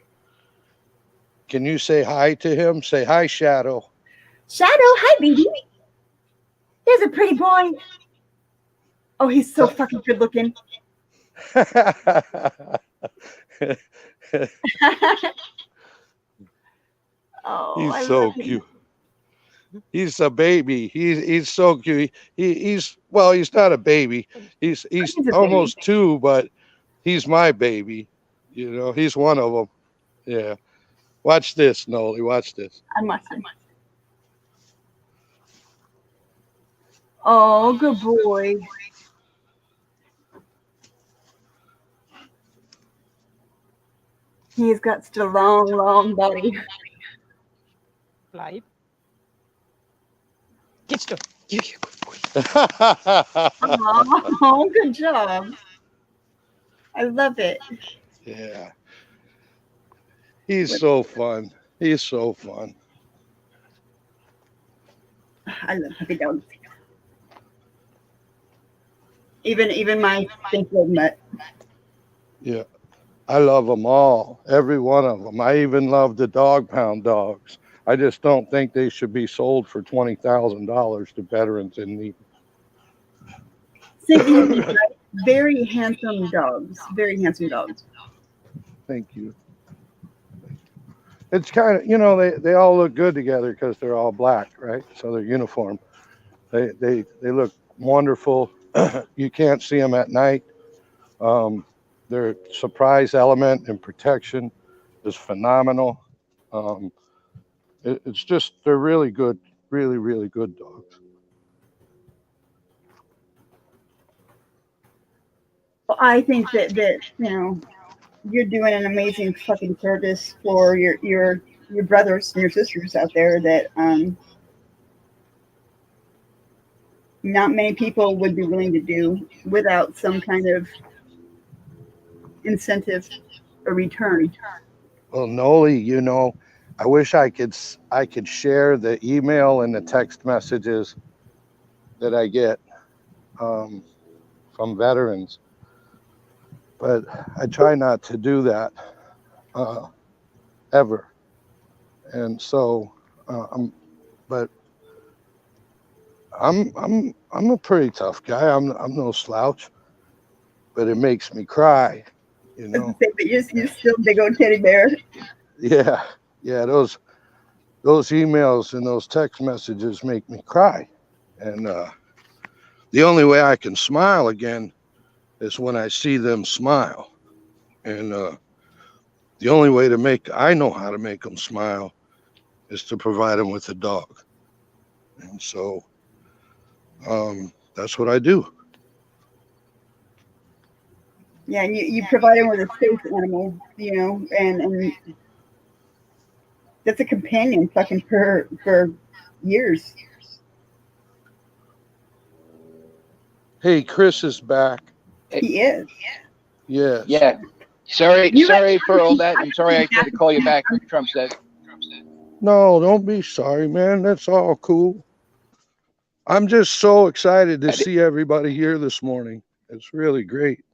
Can you say hi to him? Say hi, Shadow. Shadow, hi, baby. There's a pretty boy. Oh, he's so fucking good looking. Oh, he's so cute. He's a baby. He's so cute. He's not a baby. He's almost baby. 2, but he's my baby. You know, he's one of them. Yeah. Watch this, Noli. Watch this. I'm watching. Oh, good boy. He's got such a long, long body. Bleib. Geht's doch. Oh, good job. I love it. Yeah. He's so fun. He's so fun. I love puppy dogs. Even my stink little nut. Yeah. I love them all. Every one of them. I even love the dog pound dogs. I just don't think they should be sold for $20,000 to veterans in need. Very handsome dogs. Very handsome dogs. Thank you. It's kind of, you know, they all look good together because they're all black, right? So they're uniform. They look wonderful. You can't see them at night. Their surprise element and protection is phenomenal. It's just, they're really good, really, really good dogs. Well, I think that you know, you're doing an amazing fucking service for your brothers and your sisters out there that not many people would be willing to do without some kind of incentive or return. Well, Noli, you know, I wish I could share the email and the text messages that I get from veterans, but I try not to do that ever. And so, but I'm a pretty tough guy. I'm no slouch, but it makes me cry, you know. But you're still big old teddy bear. Yeah, those emails and those text messages make me cry, and the only way I can smile again is when I see them smile, and the only way I know how to make them smile is to provide them with a dog, and so that's what I do. Yeah, and you provide them with a safe animal, you know, and that's a companion fucking for years. Hey, Chris is back. He is. Yes. Yeah. Sorry for all that. I'm sorry I tried to call you back, like Trump said. No, don't be sorry, man. That's all cool. I'm just so excited to see everybody here this morning. It's really great.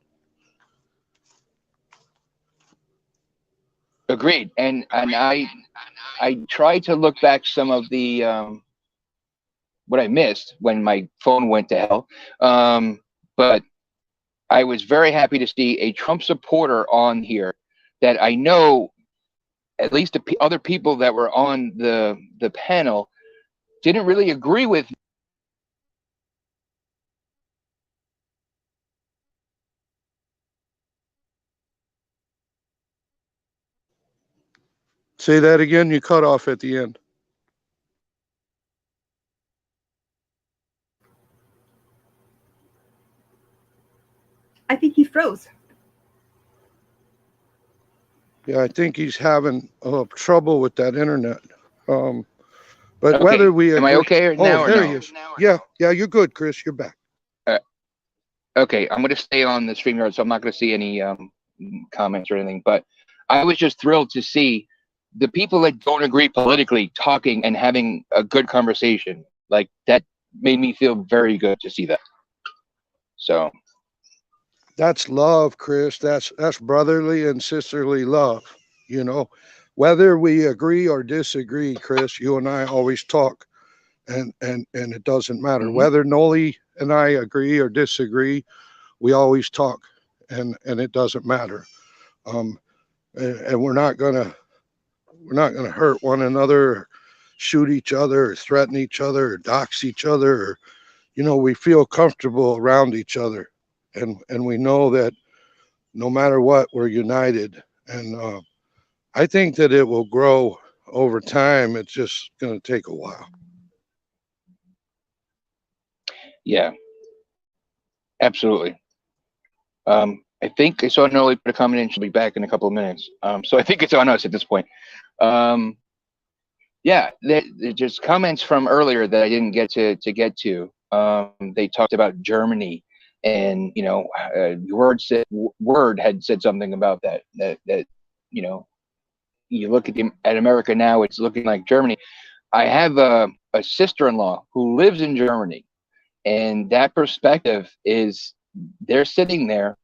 Agreed. And I tried to look back some of the what I missed when my phone went to hell. But I was very happy to see a Trump supporter on here that I know at least the other people that were on the panel didn't really agree with. Say that again. You cut off at the end. I think he froze. Yeah, I think he's having trouble with that internet. But Okay. whether we Am I okay or now or there no? he is. Yeah, you're good, Chris. You're back. Okay, I'm going to stay on the StreamYard, so I'm not going to see any comments or anything. But I was just thrilled to see the people that don't agree politically talking and having a good conversation. Like, that made me feel very good to see that. So That's love, Chris. That's brotherly and sisterly love. You know, whether we agree or disagree, Chris, you and I always talk, and it doesn't matter whether Noli and I agree or disagree. We always talk, and it doesn't matter. And we're not gonna hurt one another, or shoot each other, or threaten each other, or dox each other. Or, you know, we feel comfortable around each other, and we know that no matter what, we're united. And I think that it will grow over time. It's just going to take a while. yeah, absolutely. I think I saw Noli put a comment in. She'll be back in a couple of minutes. So I think it's on us at this point. Yeah, there's just comments from earlier that I didn't get to get to. They talked about Germany, and you know, Word had said something about that you know, you look at America now, it's looking like Germany. I have a sister-in-law who lives in Germany, and that perspective is they're sitting there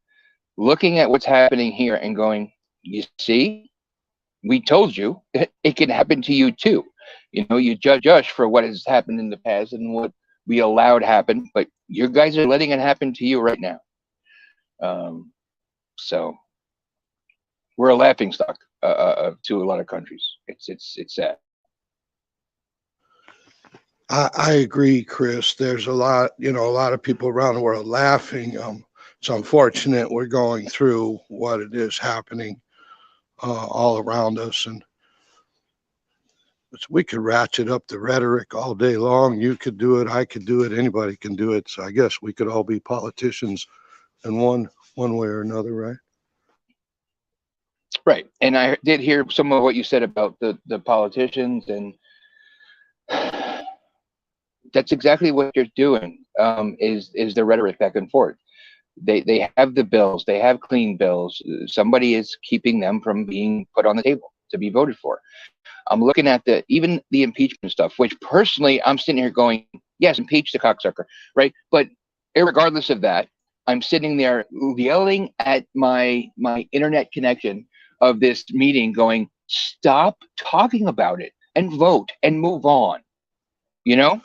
looking at what's happening here and going, you see, we told you it can happen to you too. You know, you judge us for what has happened in the past and what we allowed happen, but you guys are letting it happen to you right now. So we're a laughingstock to a lot of countries. It's sad. I agree, Chris. There's a lot of people around the world laughing. It's unfortunate we're going through what it is happening all around us, and we could ratchet up the rhetoric all day long. You could do it, I could do it, anybody can do it. So I guess we could all be politicians in one way or another, right? Right. And I did hear some of what you said about the politicians, and that's exactly what you're doing. is the rhetoric back and forth. They have the bills, they have clean bills. Somebody is keeping them from being put on the table to be voted for. I'm looking at even the impeachment stuff, which personally I'm sitting here going, yes, impeach the cocksucker, right? But regardless of that, I'm sitting there yelling at my internet connection of this meeting going, stop talking about it and vote and move on. You know?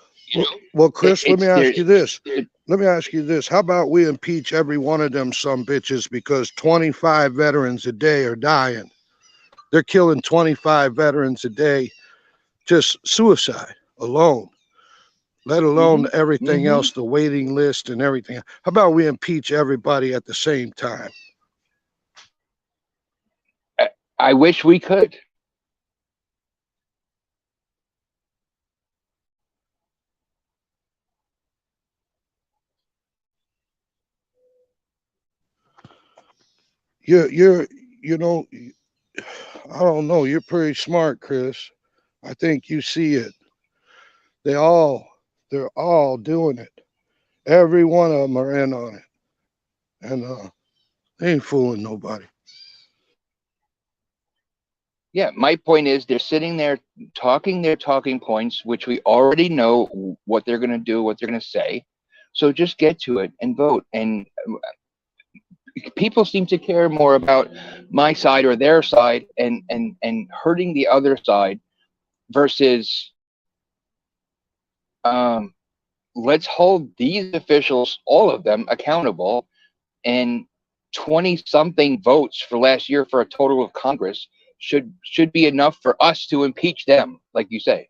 Well, Chris, let me ask you this. Let me ask you this. How about we impeach every one of them some bitches because 25 veterans a day are dying? They're killing 25 veterans a day, just suicide alone, let alone everything else, the waiting list and everything. How about we impeach everybody at the same time? I wish we could. You know, I don't know. You're pretty smart, Chris. I think you see it. They're all doing it. Every one of them are in on it, and they ain't fooling nobody. Yeah, my point is they're sitting there talking their talking points, which we already know what they're going to do, what they're going to say. So just get to it and vote. And people seem to care more about my side or their side and hurting the other side versus let's hold these officials, all of them, accountable. And 20 something votes for last year for a total of Congress should be enough for us to impeach them, like you say.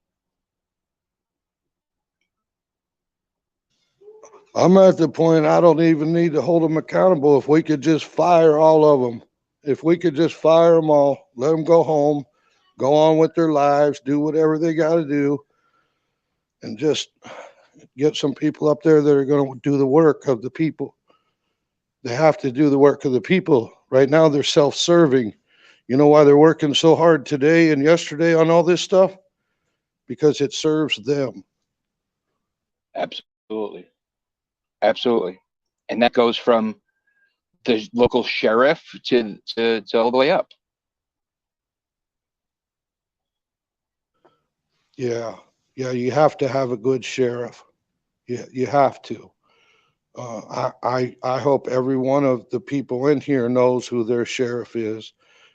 I'm at the point I don't even need to hold them accountable. If we could just fire all of them, if we could just fire them all, let them go home, go on with their lives, do whatever they got to do, and just get some people up there that are going to do the work of the people. They have to do the work of the people. Right now, they're self-serving. You know why they're working so hard today and yesterday on all this stuff? Because it serves them. Absolutely. Absolutely. And that goes from the local sheriff to all the way up. Yeah, you have to have a good sheriff. You have to. I hope every one of the people in here knows who their sheriff is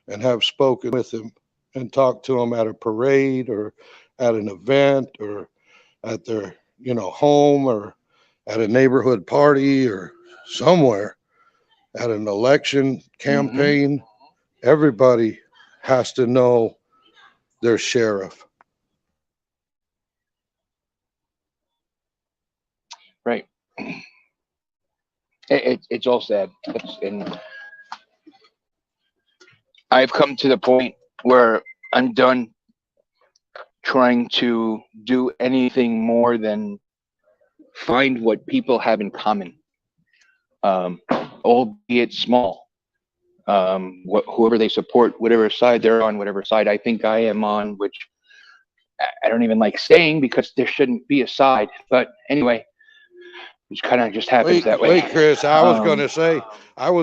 and have spoken with him and talked to him at a parade or at an event or at their home or at a neighborhood party or somewhere at an election campaign. Everybody has to know their sheriff. Right. It's all sad. And I've come to the point where I'm done trying to do anything more than find what people have in common, albeit small. Whoever they support, whatever side they're on, whatever side I think I am on, which I don't even like saying because there shouldn't be a side. But anyway, it kind of just happens that way. Wait, Chris, I was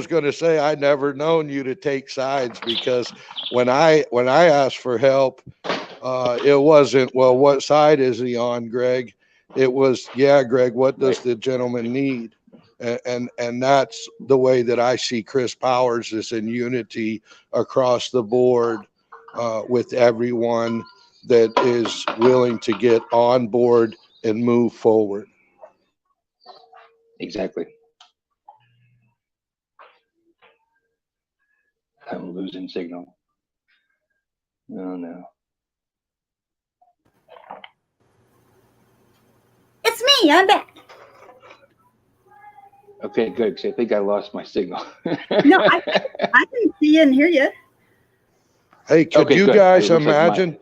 going to say I never known you to take sides, because when I asked for help, it wasn't, well, what side is he on, Greg? It was, yeah, Greg, what does the gentleman need? And that's the way that I see Chris Powers, is in unity across the board with everyone that is willing to get on board and move forward. Exactly. I'm losing signal. Oh no. It's me. I'm back. Okay, good. Because I think I lost my signal. No, I can see and hear you. Hey, could Okay, you good. guys It looks like imagine?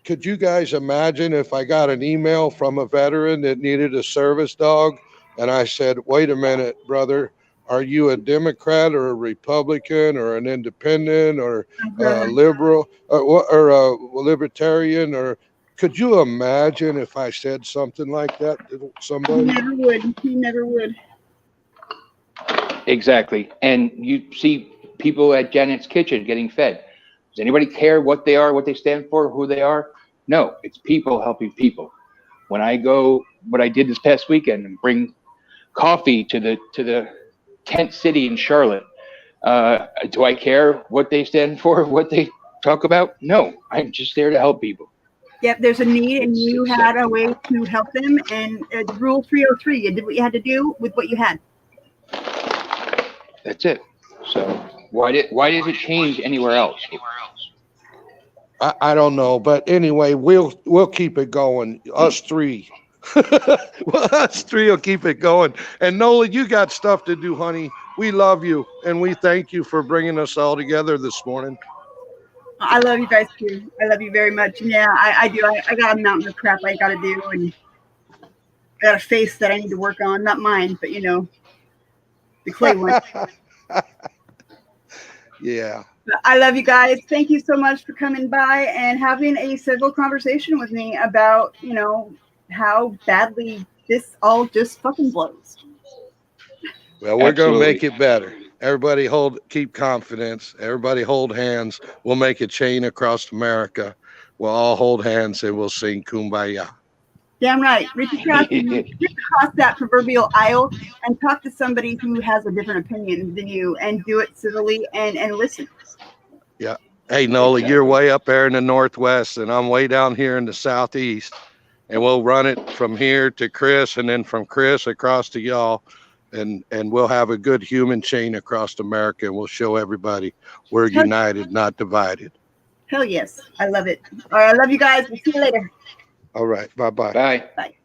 Could you guys imagine if I got an email from a veteran that needed a service dog, and I said, "Wait a minute, brother, are you a Democrat or a Republican or an independent or liberal or a libertarian, or Could you imagine if I said something like that to He somebody? never would. He never would. Exactly. And you see people at Janet's Kitchen getting fed. Does anybody care what they are, what they stand for, who they are? No, it's people helping people. When I go, what I did this past weekend, and bring coffee to the tent city in Charlotte. Do I care what they stand for, what they talk about? No, I'm just there to help people. Yep, there's a need, and you had a way to help them. And Rule 303, you did what you had to do with what you had. That's it. So why does it change anywhere else? I don't know, but anyway, we'll keep it going. Us three. Well, us three will keep it going. And Nola, you got stuff to do, honey. We love you, and we thank you for bringing us all together this morning. I love you guys too. I love you very much. And yeah, I do. I got a mountain of crap I got to do, and I got a face that I need to work on. Not mine, but the clay one. Yeah. But I love you guys. Thank you so much for coming by and having a civil conversation with me about, how badly this all just fucking blows. Well, we're going to make it better. Everybody keep confidence. Everybody hold hands. We'll make a chain across America. We'll all hold hands and we'll sing Kumbaya. Damn right. Reach across that proverbial aisle and talk to somebody who has a different opinion than you, and do it civilly and listen. Yeah. Hey, Nola, you're way up there in the Northwest, and I'm way down here in the Southeast. And we'll run it from here to Chris, and then from Chris across to y'all. And we'll have a good human chain across America, and we'll show everybody we're united, not divided. Hell yes. I love it. All right. I love you guys. We'll see you later. All right. Bye-bye. Bye. Bye.